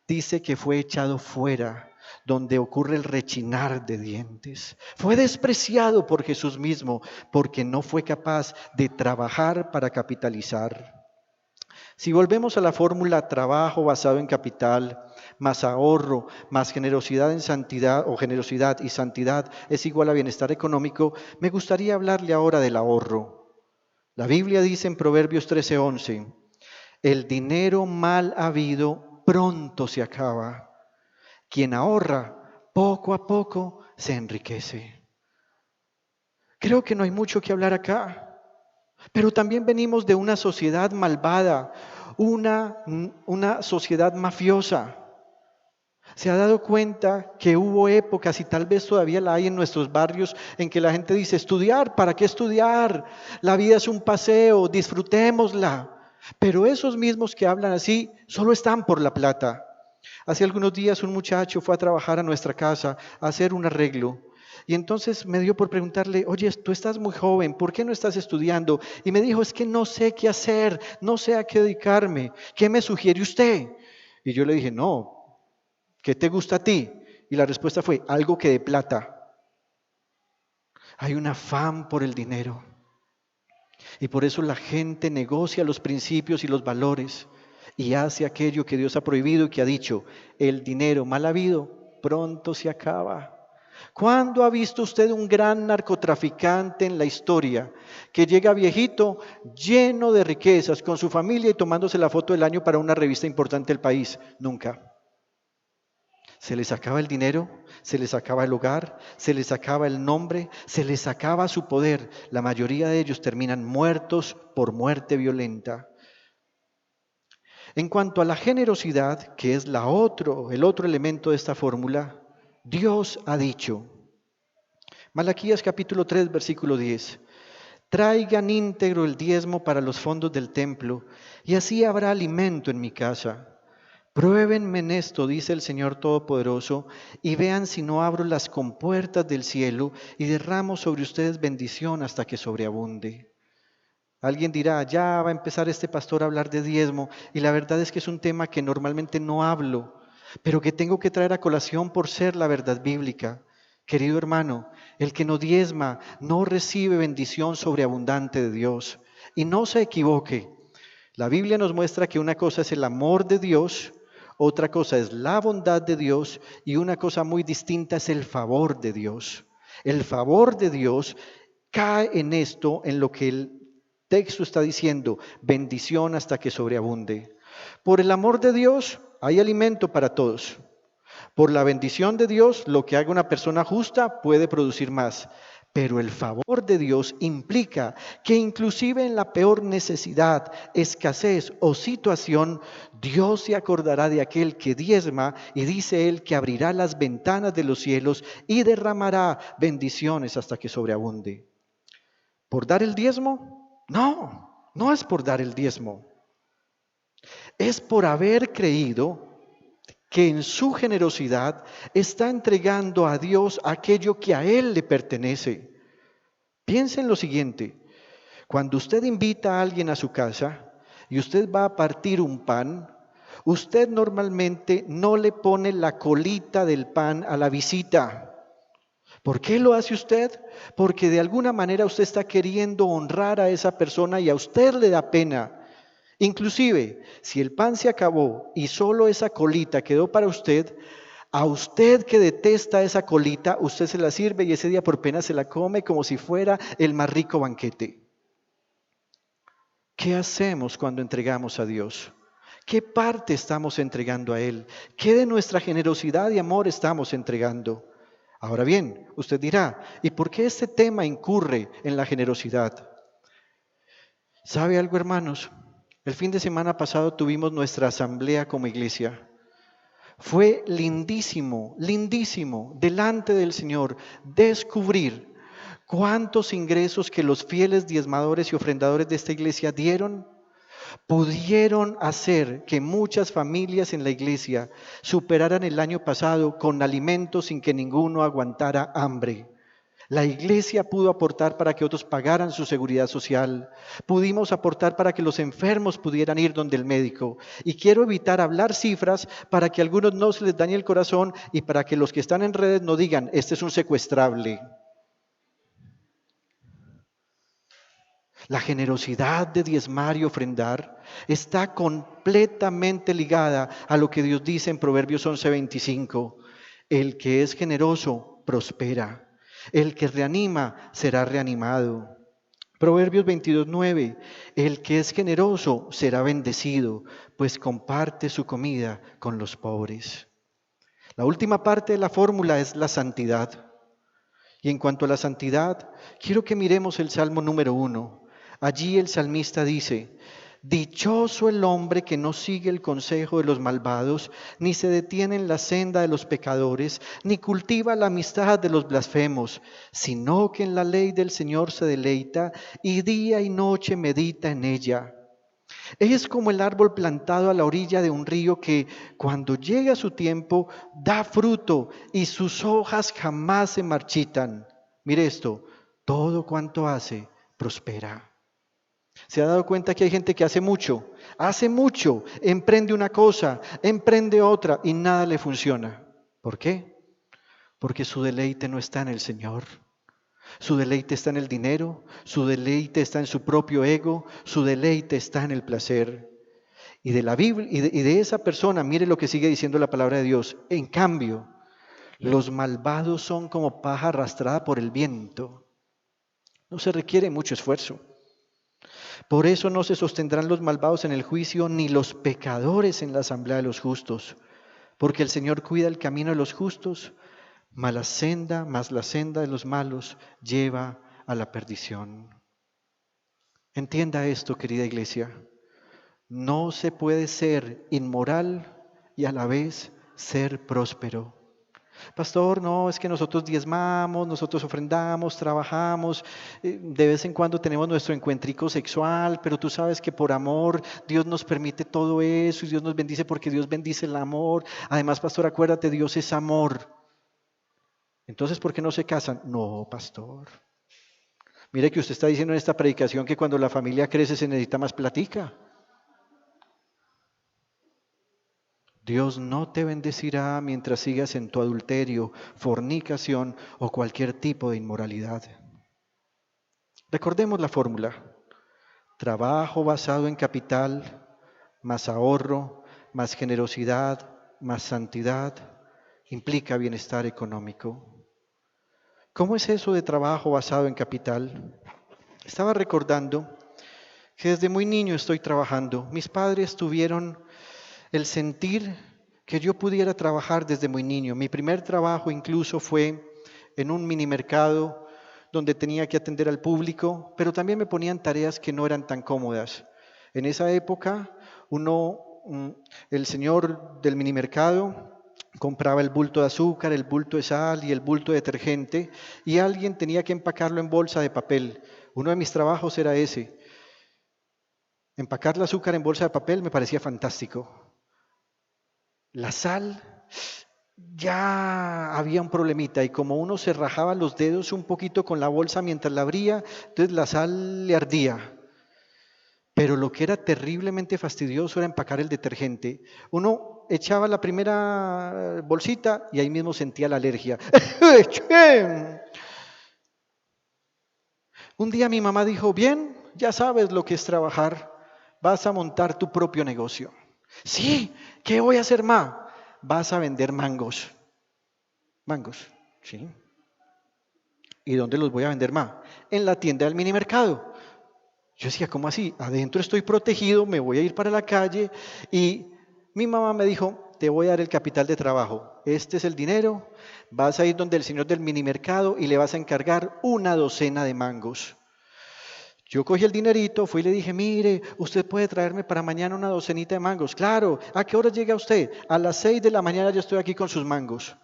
B: dice que fue echado fuera, donde ocurre el rechinar de dientes. Fue despreciado por Jesús mismo porque no fue capaz de trabajar para capitalizar. Si volvemos a la fórmula trabajo basado en capital, más ahorro, más generosidad en santidad o generosidad y santidad es igual a bienestar económico, me gustaría hablarle ahora del ahorro. La Biblia dice en Proverbios 13:11, el dinero mal habido pronto se acaba. Quien ahorra poco a poco se enriquece. Creo que no hay mucho que hablar acá. Pero también venimos de una sociedad malvada, una sociedad mafiosa. ¿Se ha dado cuenta que hubo épocas, y tal vez todavía la hay en nuestros barrios, en que la gente dice, estudiar, ¿para qué estudiar? La vida es un paseo, disfrutémosla. Pero esos mismos que hablan así, solo están por la plata. Hace algunos días un muchacho fue a trabajar a nuestra casa a hacer un arreglo. Y entonces me dio por preguntarle, oye, tú estás muy joven, ¿por qué no estás estudiando? Y me dijo, es que no sé qué hacer, no sé a qué dedicarme. ¿Qué me sugiere usted? Y yo le dije, no, ¿qué te gusta a ti? Y la respuesta fue, algo que dé plata. Hay un afán por el dinero. Y por eso la gente negocia los principios y los valores y hace aquello que Dios ha prohibido y que ha dicho, el dinero mal habido pronto se acaba. ¿Cuándo ha visto usted un gran narcotraficante en la historia que llega viejito, lleno de riquezas, con su familia y tomándose la foto del año para una revista importante del país? Nunca. Se les acaba el dinero, se les acaba el hogar, se les acaba el nombre, se les acaba su poder. La mayoría de ellos terminan muertos por muerte violenta. En cuanto a la generosidad, que es el otro elemento de esta fórmula, Dios ha dicho, Malaquías capítulo 3, versículo 10, traigan íntegro el diezmo para los fondos del templo, y así habrá alimento en mi casa. Pruébenme en esto, dice el Señor Todopoderoso, y vean si no abro las compuertas del cielo y derramo sobre ustedes bendición hasta que sobreabunde. Alguien dirá, ya va a empezar este pastor a hablar de diezmo, y la verdad es que es un tema que normalmente no hablo, pero que tengo que traer a colación por ser la verdad bíblica. Querido hermano, el que no diezma no recibe bendición sobreabundante de Dios. Y no se equivoque, la Biblia nos muestra que una cosa es el amor de Dios, otra cosa es la bondad de Dios y una cosa muy distinta es el favor de Dios. El favor de Dios cae en esto, en lo que el texto está diciendo, bendición hasta que sobreabunde. Por el amor de Dios hay alimento para todos. Por la bendición de Dios, lo que haga una persona justa puede producir más. Pero el favor de Dios implica que inclusive en la peor necesidad, escasez o situación, Dios se acordará de aquel que diezma y dice él que abrirá las ventanas de los cielos y derramará bendiciones hasta que sobreabunde. ¿Por dar el diezmo? No, no es por dar el diezmo. Es por haber creído que en su generosidad está entregando a Dios aquello que a Él le pertenece. Piensa en lo siguiente, cuando usted invita a alguien a su casa y usted va a partir un pan, usted normalmente no le pone la colita del pan a la visita. ¿Por qué lo hace usted? Porque de alguna manera usted está queriendo honrar a esa persona y a usted le da pena. Inclusive, si el pan se acabó y solo esa colita quedó para usted, a usted que detesta esa colita, usted se la sirve y ese día por pena se la come como si fuera el más rico banquete. ¿Qué hacemos cuando entregamos a Dios? ¿Qué parte estamos entregando a Él? ¿Qué de nuestra generosidad y amor estamos entregando? Ahora bien, usted dirá, ¿y por qué este tema incurre en la generosidad? ¿Sabe algo, hermanos? El fin de semana pasado tuvimos nuestra asamblea como iglesia. Fue lindísimo, lindísimo, delante del Señor, descubrir cuántos ingresos que los fieles diezmadores y ofrendadores de esta iglesia dieron pudieron hacer que muchas familias en la iglesia superaran el año pasado con alimentos sin que ninguno aguantara hambre. La iglesia pudo aportar para que otros pagaran su seguridad social. Pudimos aportar para que los enfermos pudieran ir donde el médico. Y quiero evitar hablar cifras para que a algunos no se les dañe el corazón y para que los que están en redes no digan, este es un secuestrable. La generosidad de diezmar y ofrendar está completamente ligada a lo que Dios dice en Proverbios 11:25. El que es generoso prospera. El que reanima será reanimado. Proverbios 22:9. El que es generoso será bendecido, pues comparte su comida con los pobres. La última parte de la fórmula es la santidad. Y en cuanto a la santidad, quiero que miremos el Salmo número 1. Allí el salmista dice, dichoso el hombre que no sigue el consejo de los malvados, ni se detiene en la senda de los pecadores, ni cultiva la amistad de los blasfemos, sino que en la ley del Señor se deleita y día y noche medita en ella. Es como el árbol plantado a la orilla de un río que cuando llega su tiempo da fruto y sus hojas jamás se marchitan. Mire esto, todo cuanto hace prospera. ¿Se ha dado cuenta que hay gente que hace mucho, emprende una cosa, emprende otra y nada le funciona? ¿Por qué? Porque su deleite no está en el Señor. Su deleite está en el dinero, su deleite está en su propio ego, su deleite está en el placer. Y de la Biblia y de esa persona, mire lo que sigue diciendo la palabra de Dios. En cambio, los malvados son como paja arrastrada por el viento. No se requiere mucho esfuerzo. Por eso no se sostendrán los malvados en el juicio, ni los pecadores en la asamblea de los justos. Porque el Señor cuida el camino de los justos, mas la senda de los malos lleva a la perdición. Entienda esto, querida iglesia. No se puede ser inmoral y a la vez ser próspero. Pastor, no, es que nosotros diezmamos, nosotros ofrendamos, trabajamos, de vez en cuando tenemos nuestro encuentrico sexual, pero tú sabes que por amor Dios nos permite todo eso y Dios nos bendice porque Dios bendice el amor. Además, pastor, acuérdate, Dios es amor. Entonces, ¿por qué no se casan? No, pastor. Mire que usted está diciendo en esta predicación que cuando la familia crece se necesita más platica. Dios no te bendecirá mientras sigas en tu adulterio, fornicación o cualquier tipo de inmoralidad. Recordemos la fórmula. Trabajo basado en capital, más ahorro, más generosidad, más santidad, implica bienestar económico. ¿Cómo es eso de trabajo basado en capital? Estaba recordando que desde muy niño estoy trabajando. Mis padres tuvieron el sentir que yo pudiera trabajar desde muy niño. Mi primer trabajo incluso fue en un mini mercado donde tenía que atender al público, pero también me ponían tareas que no eran tan cómodas. En esa época, el señor del mini mercado compraba el bulto de azúcar, el bulto de sal y el bulto de detergente, y alguien tenía que empacarlo en bolsa de papel. Uno de mis trabajos era ese. Empacar el azúcar en bolsa de papel me parecía fantástico. La sal, ya había un problemita y como uno se rajaba los dedos un poquito con la bolsa mientras la abría, entonces la sal le ardía. Pero lo que era terriblemente fastidioso era empacar el detergente. Uno echaba la primera bolsita y ahí mismo sentía la alergia. Un día mi mamá dijo, bien, ya sabes lo que es trabajar, vas a montar tu propio negocio. Sí, ¿qué voy a hacer, ma? Vas a vender mangos. Mangos, sí. ¿Y dónde los voy a vender, ma? En la tienda del mini mercado. Yo decía, ¿cómo así? Adentro estoy protegido, me voy a ir para la calle. Y mi mamá me dijo, te voy a dar el capital de trabajo. Este es el dinero, vas a ir donde el señor del mini mercado y le vas a encargar una docena de mangos. Yo cogí el dinerito, fui y le dije, mire, usted puede traerme para mañana una docenita de mangos. Claro, ¿a qué hora llega usted? A las 6 de la mañana yo estoy aquí con sus mangos.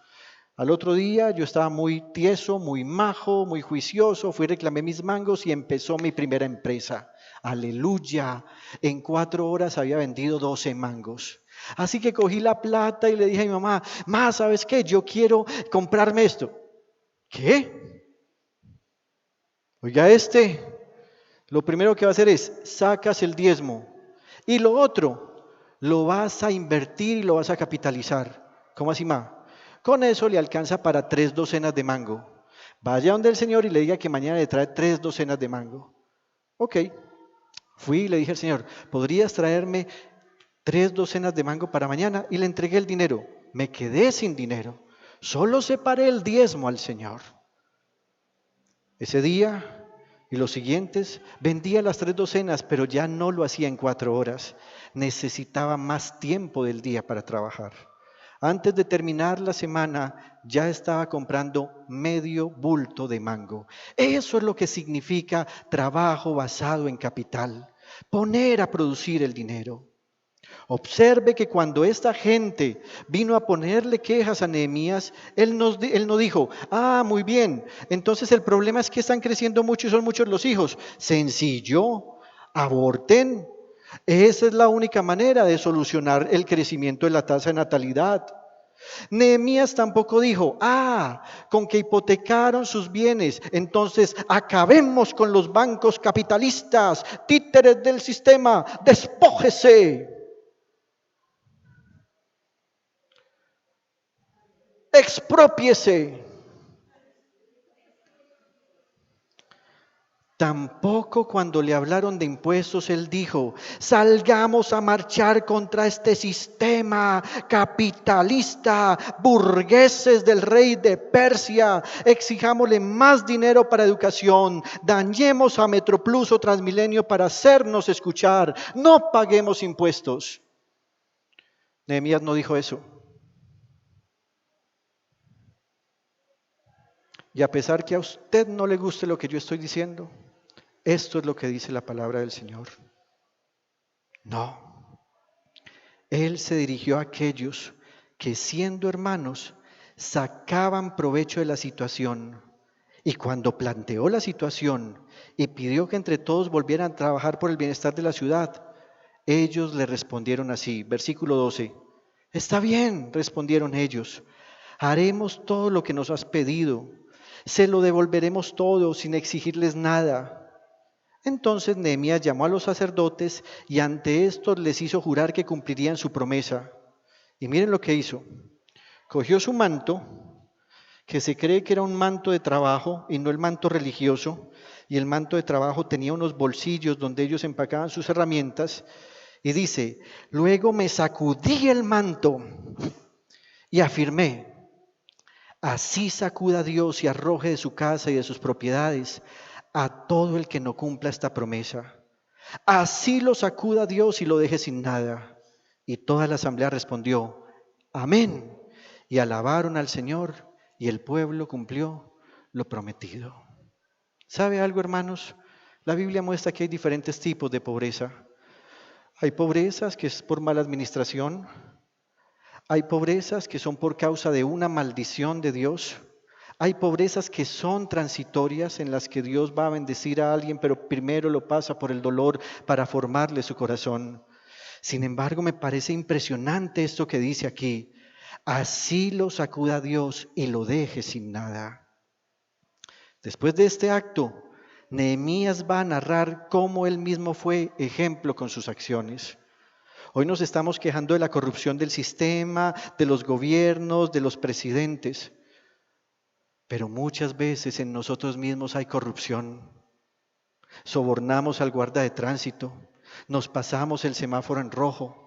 B: Al otro día yo estaba muy tieso, muy majo, muy juicioso, fui, reclamé mis mangos y empezó mi primera empresa. Aleluya, en 4 horas había vendido 12 mangos. Así que cogí la plata y le dije a mi mamá, ma, ¿sabes qué? Yo quiero comprarme esto. ¿Qué? Oiga, lo primero que va a hacer es, sacas el diezmo. Y lo otro, lo vas a invertir y lo vas a capitalizar. ¿Cómo así, ma? Con eso le alcanza para 3 docenas de mango. Vaya donde el Señor y le diga que mañana le trae 3 docenas de mango. Ok, fui y le dije al Señor, ¿podrías traerme 3 docenas de mango para mañana? Y le entregué el dinero. Me quedé sin dinero. Solo separé el diezmo al Señor. Ese día y los siguientes vendía las 3 docenas, pero ya no lo hacía en 4 horas. Necesitaba más tiempo del día para trabajar. Antes de terminar la semana, ya estaba comprando medio bulto de mango. Eso es lo que significa trabajo basado en capital. Poner a producir el dinero. Observe que cuando esta gente vino a ponerle quejas a Nehemías, él no dijo, muy bien, entonces el problema es que están creciendo mucho y son muchos los hijos. Sencillo, aborten. Esa es la única manera de solucionar el crecimiento de la tasa de natalidad. Nehemías tampoco dijo, con que hipotecaron sus bienes, entonces acabemos con los bancos capitalistas, títeres del sistema, despójese. Expropiese. Tampoco cuando le hablaron de impuestos, él dijo, salgamos a marchar contra este sistema capitalista, burgueses del rey de Persia, exijámosle más dinero para educación, dañemos a Metroplus o Transmilenio para hacernos escuchar, no paguemos impuestos. Nehemías no dijo eso. Y a pesar que a usted no le guste lo que yo estoy diciendo, esto es lo que dice la palabra del Señor. No. Él se dirigió a aquellos que siendo hermanos sacaban provecho de la situación. Y cuando planteó la situación y pidió que entre todos volvieran a trabajar por el bienestar de la ciudad, ellos le respondieron así, versículo 12. Está bien, respondieron ellos, haremos todo lo que nos has pedido. Se lo devolveremos todo sin exigirles nada. Entonces Nehemías llamó a los sacerdotes y ante estos les hizo jurar que cumplirían su promesa. Y miren lo que hizo. Cogió su manto, que se cree que era un manto de trabajo y no el manto religioso, y el manto de trabajo tenía unos bolsillos donde ellos empacaban sus herramientas, y dice, luego me sacudí el manto y afirmé, así sacuda Dios y arroje de su casa y de sus propiedades a todo el que no cumpla esta promesa. Así lo sacuda Dios y lo deje sin nada. Y toda la asamblea respondió, amén. Y alabaron al Señor y el pueblo cumplió lo prometido. ¿Sabe algo, hermanos? La Biblia muestra que hay diferentes tipos de pobreza. Hay pobrezas que es por mala administración. Hay pobrezas que son por causa de una maldición de Dios. Hay pobrezas que son transitorias en las que Dios va a bendecir a alguien, pero primero lo pasa por el dolor para formarle su corazón. Sin embargo, me parece impresionante esto que dice aquí. Así lo sacuda Dios y lo deje sin nada. Después de este acto, Nehemías va a narrar cómo él mismo fue ejemplo con sus acciones. Hoy nos estamos quejando de la corrupción del sistema, de los gobiernos, de los presidentes. Pero muchas veces en nosotros mismos hay corrupción. Sobornamos al guarda de tránsito, nos pasamos el semáforo en rojo.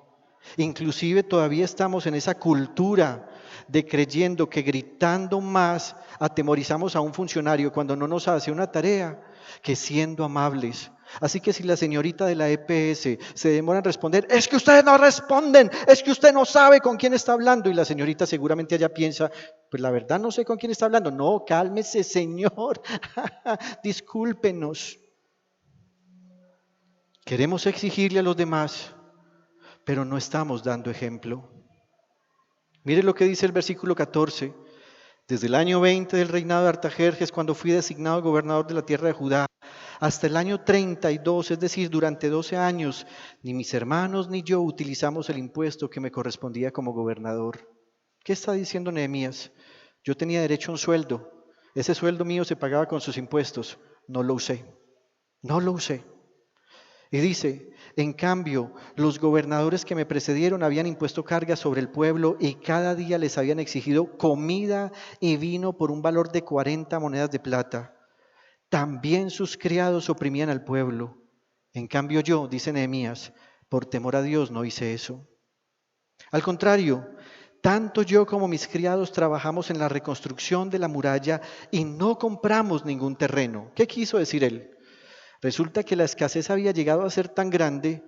B: Inclusive todavía estamos en esa cultura de creyendo que gritando más atemorizamos a un funcionario cuando no nos hace una tarea que siendo amables. Así que si la señorita de la EPS se demora en responder, es que ustedes no responden, es que usted no sabe con quién está hablando. Y la señorita seguramente allá piensa, pues la verdad no sé con quién está hablando. No, cálmese, señor, discúlpenos. Queremos exigirle a los demás, pero no estamos dando ejemplo. Mire lo que dice el versículo 14. Desde el año 20 del reinado de Artajerjes, cuando fui designado gobernador de la tierra de Judá, hasta el año 32, es decir, durante 12 años, ni mis hermanos ni yo utilizamos el impuesto que me correspondía como gobernador. ¿Qué está diciendo Nehemías? Yo tenía derecho a un sueldo. Ese sueldo mío se pagaba con sus impuestos. No lo usé. No lo usé. Y dice, en cambio, los gobernadores que me precedieron habían impuesto cargas sobre el pueblo y cada día les habían exigido comida y vino por un valor de 40 monedas de plata. También sus criados oprimían al pueblo. En cambio yo, dice Nehemías, por temor a Dios no hice eso. Al contrario, tanto yo como mis criados trabajamos en la reconstrucción de la muralla y no compramos ningún terreno. ¿Qué quiso decir él? Resulta que la escasez había llegado a ser tan grande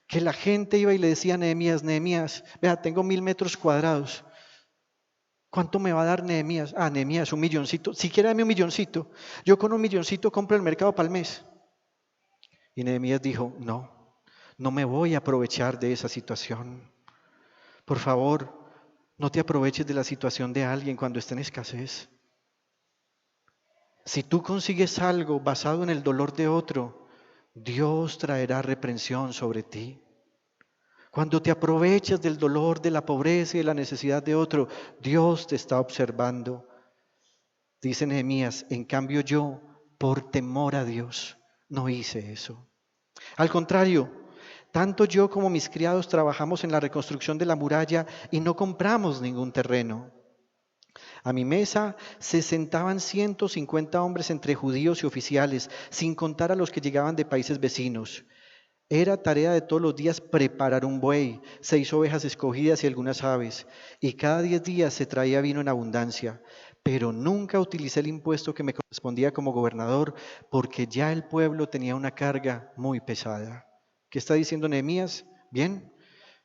B: que la gente iba y le decía a Nehemías, Nehemías, vea, tengo 1000 metros cuadrados. ¿Cuánto me va a dar Nehemías? Ah, Nehemías, 1 milloncito. Siquiera dame 1 milloncito. Yo con 1 milloncito compro el mercado para el mes. Y Nehemías dijo, no me voy a aprovechar de esa situación. Por favor, no te aproveches de la situación de alguien cuando esté en escasez. Si tú consigues algo basado en el dolor de otro, Dios traerá reprensión sobre ti. Cuando te aprovechas del dolor, de la pobreza y de la necesidad de otro, Dios te está observando. Dice Nehemías, en cambio yo, por temor a Dios, no hice eso. Al contrario, tanto yo como mis criados trabajamos en la reconstrucción de la muralla y no compramos ningún terreno. A mi mesa se sentaban 150 hombres entre judíos y oficiales, sin contar a los que llegaban de países vecinos. Era tarea de todos los días preparar un buey, 6 ovejas escogidas y algunas aves, y cada 10 días se traía vino en abundancia. Pero nunca utilicé el impuesto que me correspondía como gobernador, porque ya el pueblo tenía una carga muy pesada. ¿Qué está diciendo Nehemías? Bien,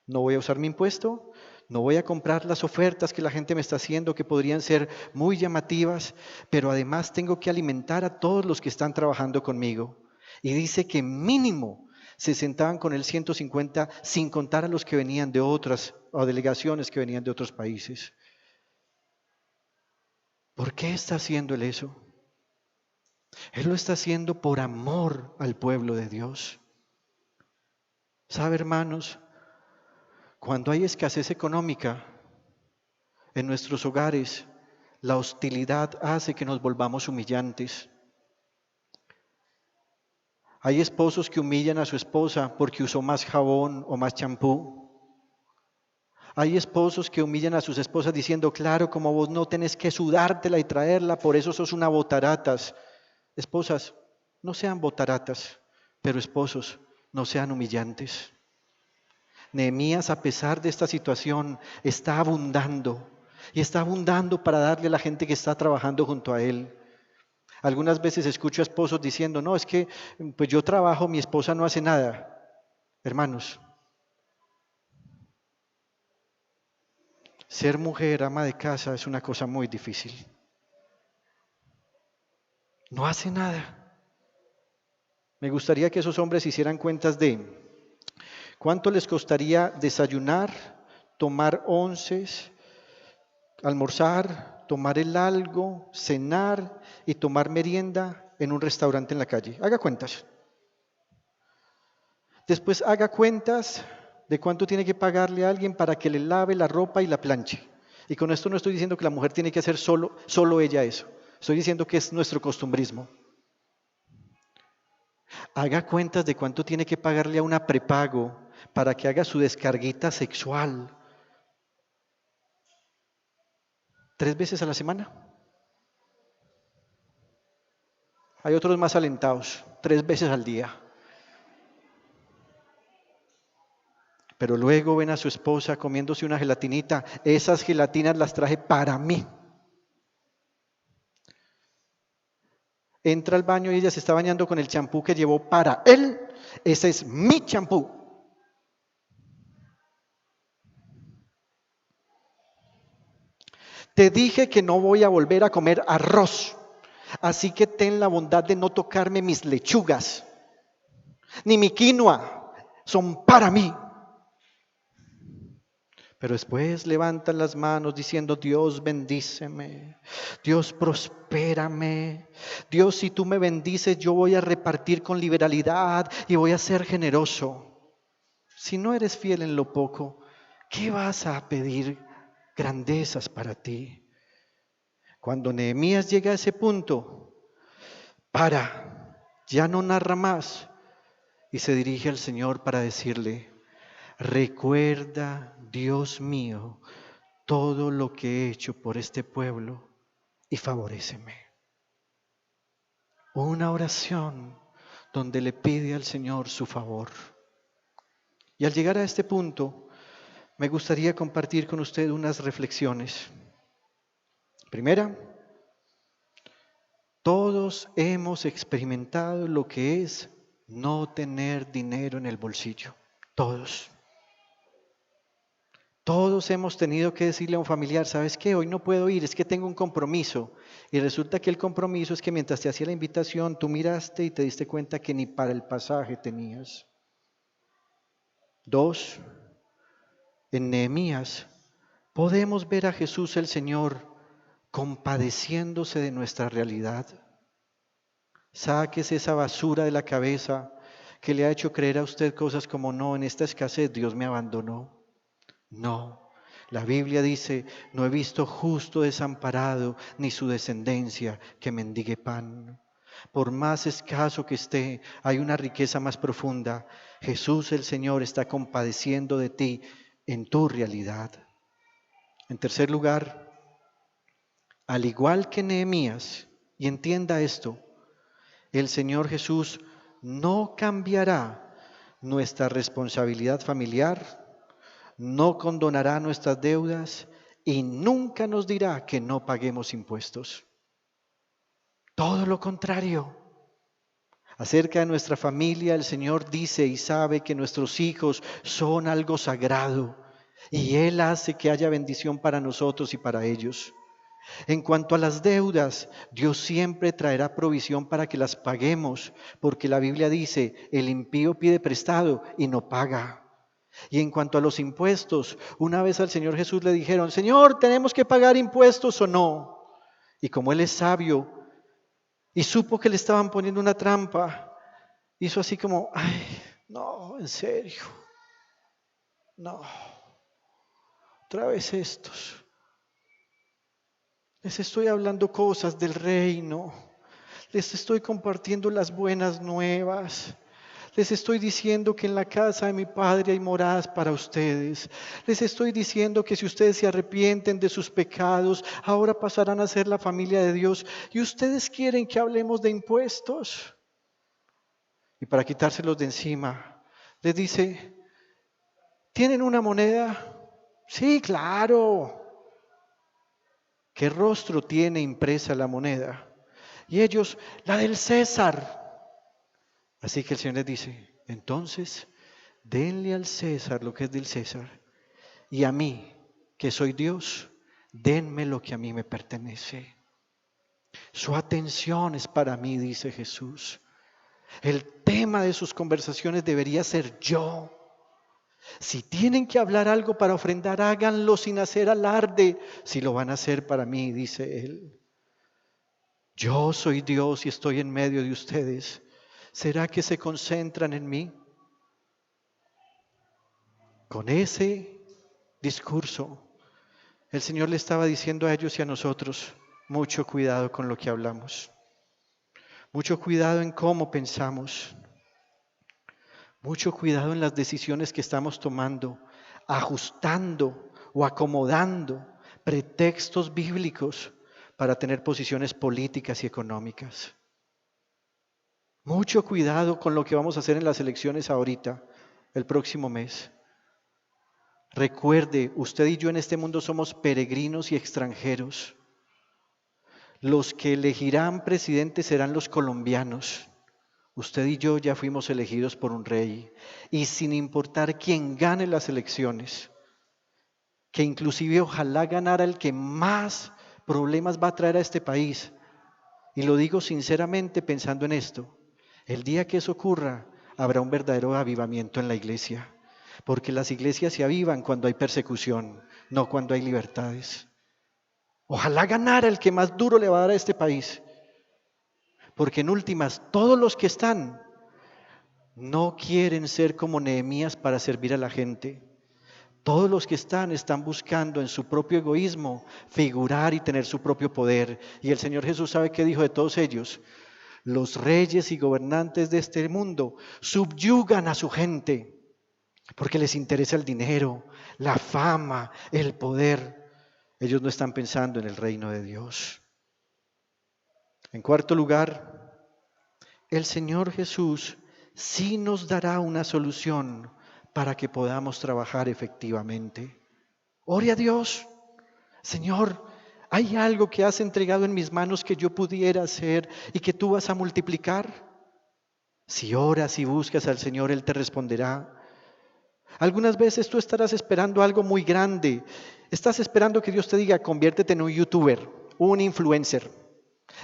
B: no voy a usar mi impuesto, no voy a comprar las ofertas que la gente me está haciendo, que podrían ser muy llamativas, pero además tengo que alimentar a todos los que están trabajando conmigo. Y dice que mínimo se sentaban con el 150, sin contar a los que venían de otras, o delegaciones que venían de otros países. ¿Por qué está haciendo él eso? Él lo está haciendo por amor al pueblo de Dios. ¿Sabe, hermanos? Cuando hay escasez económica en nuestros hogares, la hostilidad hace que nos volvamos humillantes. Hay esposos que humillan a su esposa porque usó más jabón o más champú. Hay esposos que humillan a sus esposas diciendo, claro, como vos no tenés que sudártela y traerla, por eso sos una botaratas. Esposas, no sean botaratas, pero esposos, no sean humillantes. Nehemías, a pesar de esta situación, está abundando. Y está abundando para darle a la gente que está trabajando junto a él. Algunas veces escucho a esposos diciendo, no, es que pues yo trabajo, mi esposa no hace nada. Hermanos, ser mujer, ama de casa, es una cosa muy difícil. No hace nada. Me gustaría que esos hombres hicieran cuentas de cuánto les costaría desayunar, tomar onces, almorzar, tomar el algo, cenar y tomar merienda en un restaurante en la calle. Haga cuentas. Después haga cuentas de cuánto tiene que pagarle a alguien para que le lave la ropa y la planche. Y con esto no estoy diciendo que la mujer tiene que hacer solo ella eso. Estoy diciendo que es nuestro costumbrismo. Haga cuentas de cuánto tiene que pagarle a una prepago para que haga su descarguita sexual. 3 veces a la semana. Hay otros más alentados, 3 veces al día. Pero luego ven a su esposa comiéndose una gelatinita. Esas gelatinas las traje para mí. Entra al baño y ella se está bañando con el champú que llevó para él. Ese es mi champú. Te dije que no voy a volver a comer arroz. Así que ten la bondad de no tocarme mis lechugas. ni mi quinoa son para mí. Pero después levantan las manos diciendo: Dios, bendíceme, Dios, prospérame, Dios, si tú me bendices, yo voy a repartir con liberalidad y voy a ser generoso. Si no eres fiel en lo poco, ¿qué vas a pedir grandezas para ti? Cuando Nehemías llega a ese punto, ya no narra más y se dirige al Señor para decirle: recuerda, Dios mío, todo lo que he hecho por este pueblo y favoréceme. Una oración donde le pide al Señor su favor. Y al llegar a este punto, me gustaría compartir con usted unas reflexiones. Primera, todos hemos experimentado lo que es no tener dinero en el bolsillo. Todos. Todos hemos tenido que decirle a un familiar: ¿sabes qué? Hoy no puedo ir, es que tengo un compromiso. Y resulta que el compromiso es que mientras te hacía la invitación, tú miraste y te diste cuenta que ni para el pasaje tenías. 2. En Nehemías podemos ver a Jesús el Señor compadeciéndose de nuestra realidad. Sáquese esa basura de la cabeza que le ha hecho creer a usted cosas como: no, en esta escasez Dios me abandonó. No, la Biblia dice: no he visto justo desamparado, ni su descendencia que mendigue pan. Por más escaso que esté, hay una riqueza más profunda. Jesús el Señor está compadeciendo de ti en tu realidad. En tercer lugar, al igual que Nehemías, y entienda esto, el Señor Jesús no cambiará nuestra responsabilidad familiar, no condonará nuestras deudas y nunca nos dirá que no paguemos impuestos. Todo lo contrario. Acerca de nuestra familia, el Señor dice y sabe que nuestros hijos son algo sagrado y Él hace que haya bendición para nosotros y para ellos. En cuanto a las deudas, Dios siempre traerá provisión para que las paguemos, porque la Biblia dice: el impío pide prestado y no paga. Y en cuanto a los impuestos, una vez al Señor Jesús le dijeron: Señor, ¿tenemos que pagar impuestos o no? Y como Él es sabio y supo que le estaban poniendo una trampa, hizo así como: ay, no, en serio, no, otra vez estos. Les estoy hablando cosas del reino, les estoy compartiendo las buenas nuevas. Les estoy diciendo que en la casa de mi Padre hay moradas para ustedes. Les estoy diciendo que si ustedes se arrepienten de sus pecados, ahora pasarán a ser la familia de Dios. Y ustedes quieren que hablemos de impuestos. Y para quitárselos de encima, les dice: ¿tienen una moneda? Sí, claro. ¿Qué rostro tiene impresa la moneda? Y ellos: la del César. Así que el Señor les dice: entonces, denle al César lo que es del César, y a mí, que soy Dios, denme lo que a mí me pertenece. Su atención es para mí, dice Jesús. El tema de sus conversaciones debería ser yo. Si tienen que hablar algo para ofrendar, háganlo sin hacer alarde. Si lo van a hacer para mí, dice Él. Yo soy Dios y estoy en medio de ustedes. ¿Será que se concentran en mí? Con ese discurso, el Señor le estaba diciendo a ellos y a nosotros: mucho cuidado con lo que hablamos, mucho cuidado en cómo pensamos, mucho cuidado en las decisiones que estamos tomando, ajustando o acomodando pretextos bíblicos para tener posiciones políticas y económicas. Mucho cuidado con lo que vamos a hacer en las elecciones ahorita, el próximo mes. Recuerde, usted y yo en este mundo somos peregrinos y extranjeros. Los que elegirán presidente serán los colombianos. Usted y yo ya fuimos elegidos por un rey. Y sin importar quién gane las elecciones, que inclusive ojalá ganara el que más problemas va a traer a este país. Y lo digo sinceramente pensando en esto. El día que eso ocurra, habrá un verdadero avivamiento en la iglesia. Porque las iglesias se avivan cuando hay persecución, no cuando hay libertades. Ojalá ganara el que más duro le va a dar a este país. Porque en últimas, todos los que están no quieren ser como Nehemías para servir a la gente. Todos los que están buscando en su propio egoísmo figurar y tener su propio poder. Y el Señor Jesús sabe qué dijo de todos ellos. Los reyes y gobernantes de este mundo subyugan a su gente porque les interesa el dinero, la fama, el poder. Ellos no están pensando en el reino de Dios. En cuarto lugar, el Señor Jesús sí nos dará una solución para que podamos trabajar efectivamente. Ore a Dios, Señor, ¿hay algo que has entregado en mis manos que yo pudiera hacer y que tú vas a multiplicar? Si oras y buscas al Señor, Él te responderá. Algunas veces tú estarás esperando algo muy grande. Estás esperando que Dios te diga, conviértete en un youtuber, un influencer.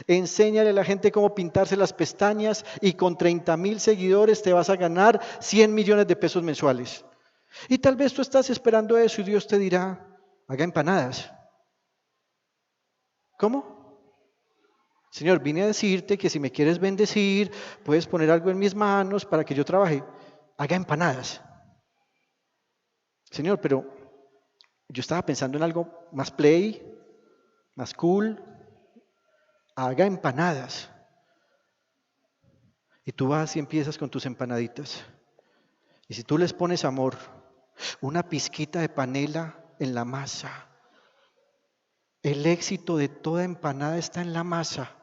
B: Enséñale a la gente cómo pintarse las pestañas y con 30,000 seguidores te vas a ganar 100 millones de pesos mensuales. Y tal vez tú estás esperando eso y Dios te dirá, haga empanadas. ¿Cómo? Señor, vine a decirte que si me quieres bendecir, puedes poner algo en mis manos para que yo trabaje. Haga empanadas. Señor, pero yo estaba pensando en algo más play, más cool. Haga empanadas. Y tú vas y empiezas con tus empanaditas. Y si tú les pones amor, una pizquita de panela en la masa, el éxito de toda empanada está en la masa.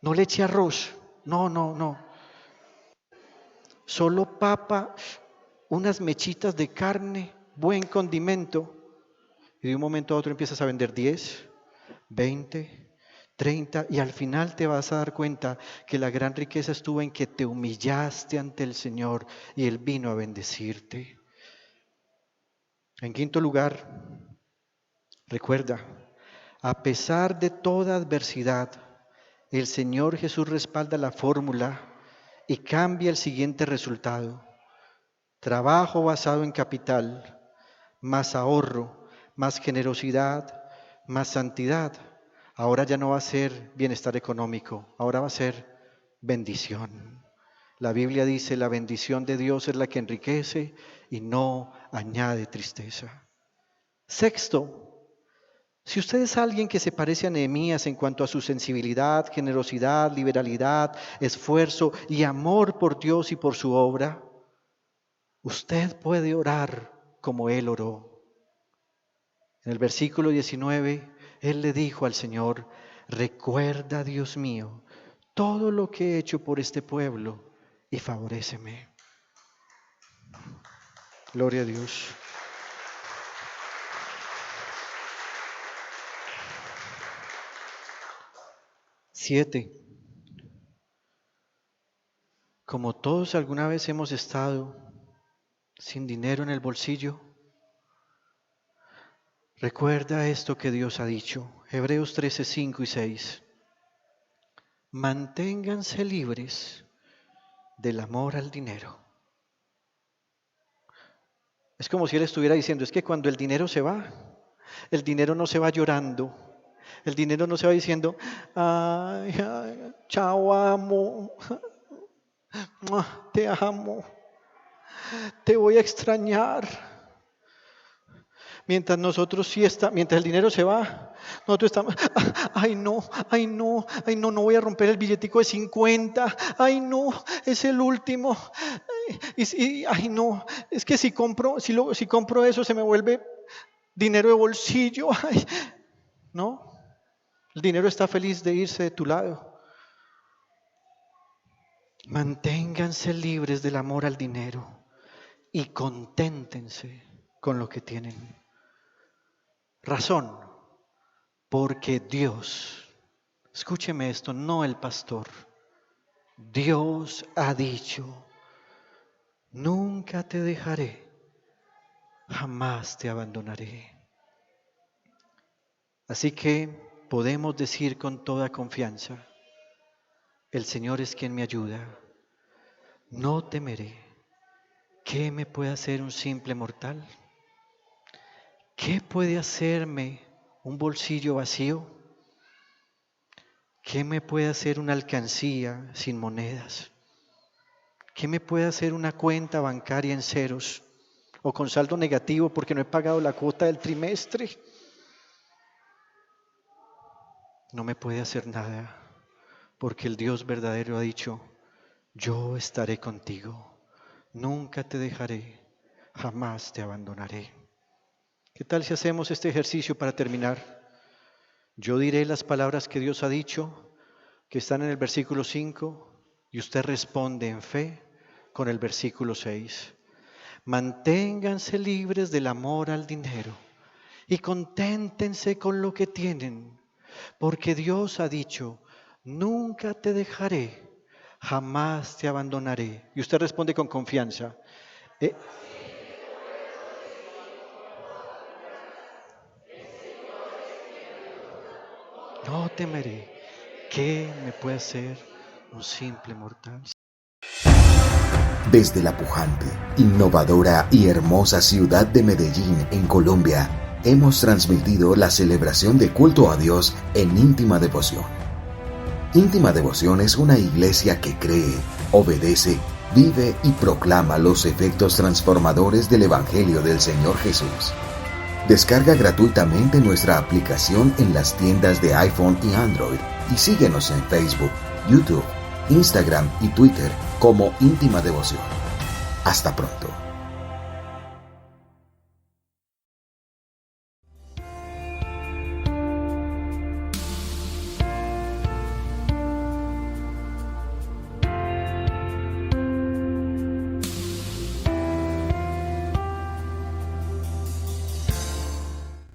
B: No le eche arroz. No. Solo papa, unas mechitas de carne, buen condimento. Y de un momento a otro empiezas a vender 10, 20, 30 y al final te vas a dar cuenta que la gran riqueza estuvo en que te humillaste ante el Señor y Él vino a bendecirte. En quinto lugar, recuerda, a pesar de toda adversidad, el Señor Jesús respalda la fórmula y cambia el siguiente resultado. Trabajo basado en capital, más ahorro, más generosidad, más santidad. Ahora ya no va a ser bienestar económico, ahora va a ser bendición. La Biblia dice, la bendición de Dios es la que enriquece y no añade tristeza. Sexto, si usted es alguien que se parece a Nehemías en cuanto a su sensibilidad, generosidad, liberalidad, esfuerzo y amor por Dios y por su obra, usted puede orar como él oró. En el versículo 19, él le dijo al Señor, recuerda, Dios mío, todo lo que he hecho por este pueblo y favoréceme. Gloria a Dios. Siete. Como todos alguna vez hemos estado sin dinero en el bolsillo, recuerda esto que Dios ha dicho. Hebreos 13, 5 y 6. Manténganse libres del amor al dinero. Es como si Él estuviera diciendo, es que cuando el dinero se va, el dinero no se va llorando. El dinero no se va diciendo, ay, chao, amo, te amo, te voy a extrañar. Mientras mientras el dinero se va, nosotros estamos, ay no, no voy a romper el billetico de 50, ay no, es el último, ay no, es que si compro eso se me vuelve dinero de bolsillo, ay, no, el dinero está feliz de irse de tu lado. Manténganse libres del amor al dinero y conténtense con lo que tienen. Razón, porque Dios, escúcheme esto, no el pastor, Dios ha dicho, nunca te dejaré, jamás te abandonaré. Así que podemos decir con toda confianza, el Señor es quien me ayuda. No temeré. ¿Qué me puede hacer un simple mortal? ¿Qué puede hacerme un bolsillo vacío? ¿Qué me puede hacer una alcancía sin monedas? ¿Qué me puede hacer una cuenta bancaria en ceros o con saldo negativo porque no he pagado la cuota del trimestre? No me puede hacer nada porque el Dios verdadero ha dicho: yo estaré contigo, nunca te dejaré, jamás te abandonaré. ¿Qué tal si hacemos este ejercicio para terminar? Yo diré las palabras que Dios ha dicho, que están en el versículo 5, y usted responde en fe con el versículo 6. Manténganse libres del amor al dinero y conténtense con lo que tienen, porque Dios ha dicho: nunca te dejaré, jamás te abandonaré. Y usted responde con confianza: "Eh, no temeré. ¿Qué me puede hacer un simple mortal?".
A: Desde la pujante, innovadora y hermosa ciudad de Medellín, en Colombia, hemos transmitido la celebración de culto a Dios en íntima devoción. Íntima Devoción es una iglesia que cree, obedece, vive y proclama los efectos transformadores del Evangelio del Señor Jesús. Descarga gratuitamente nuestra aplicación en las tiendas de iPhone y Android y síguenos en Facebook, YouTube, Instagram y Twitter como Íntima Devoción. Hasta pronto.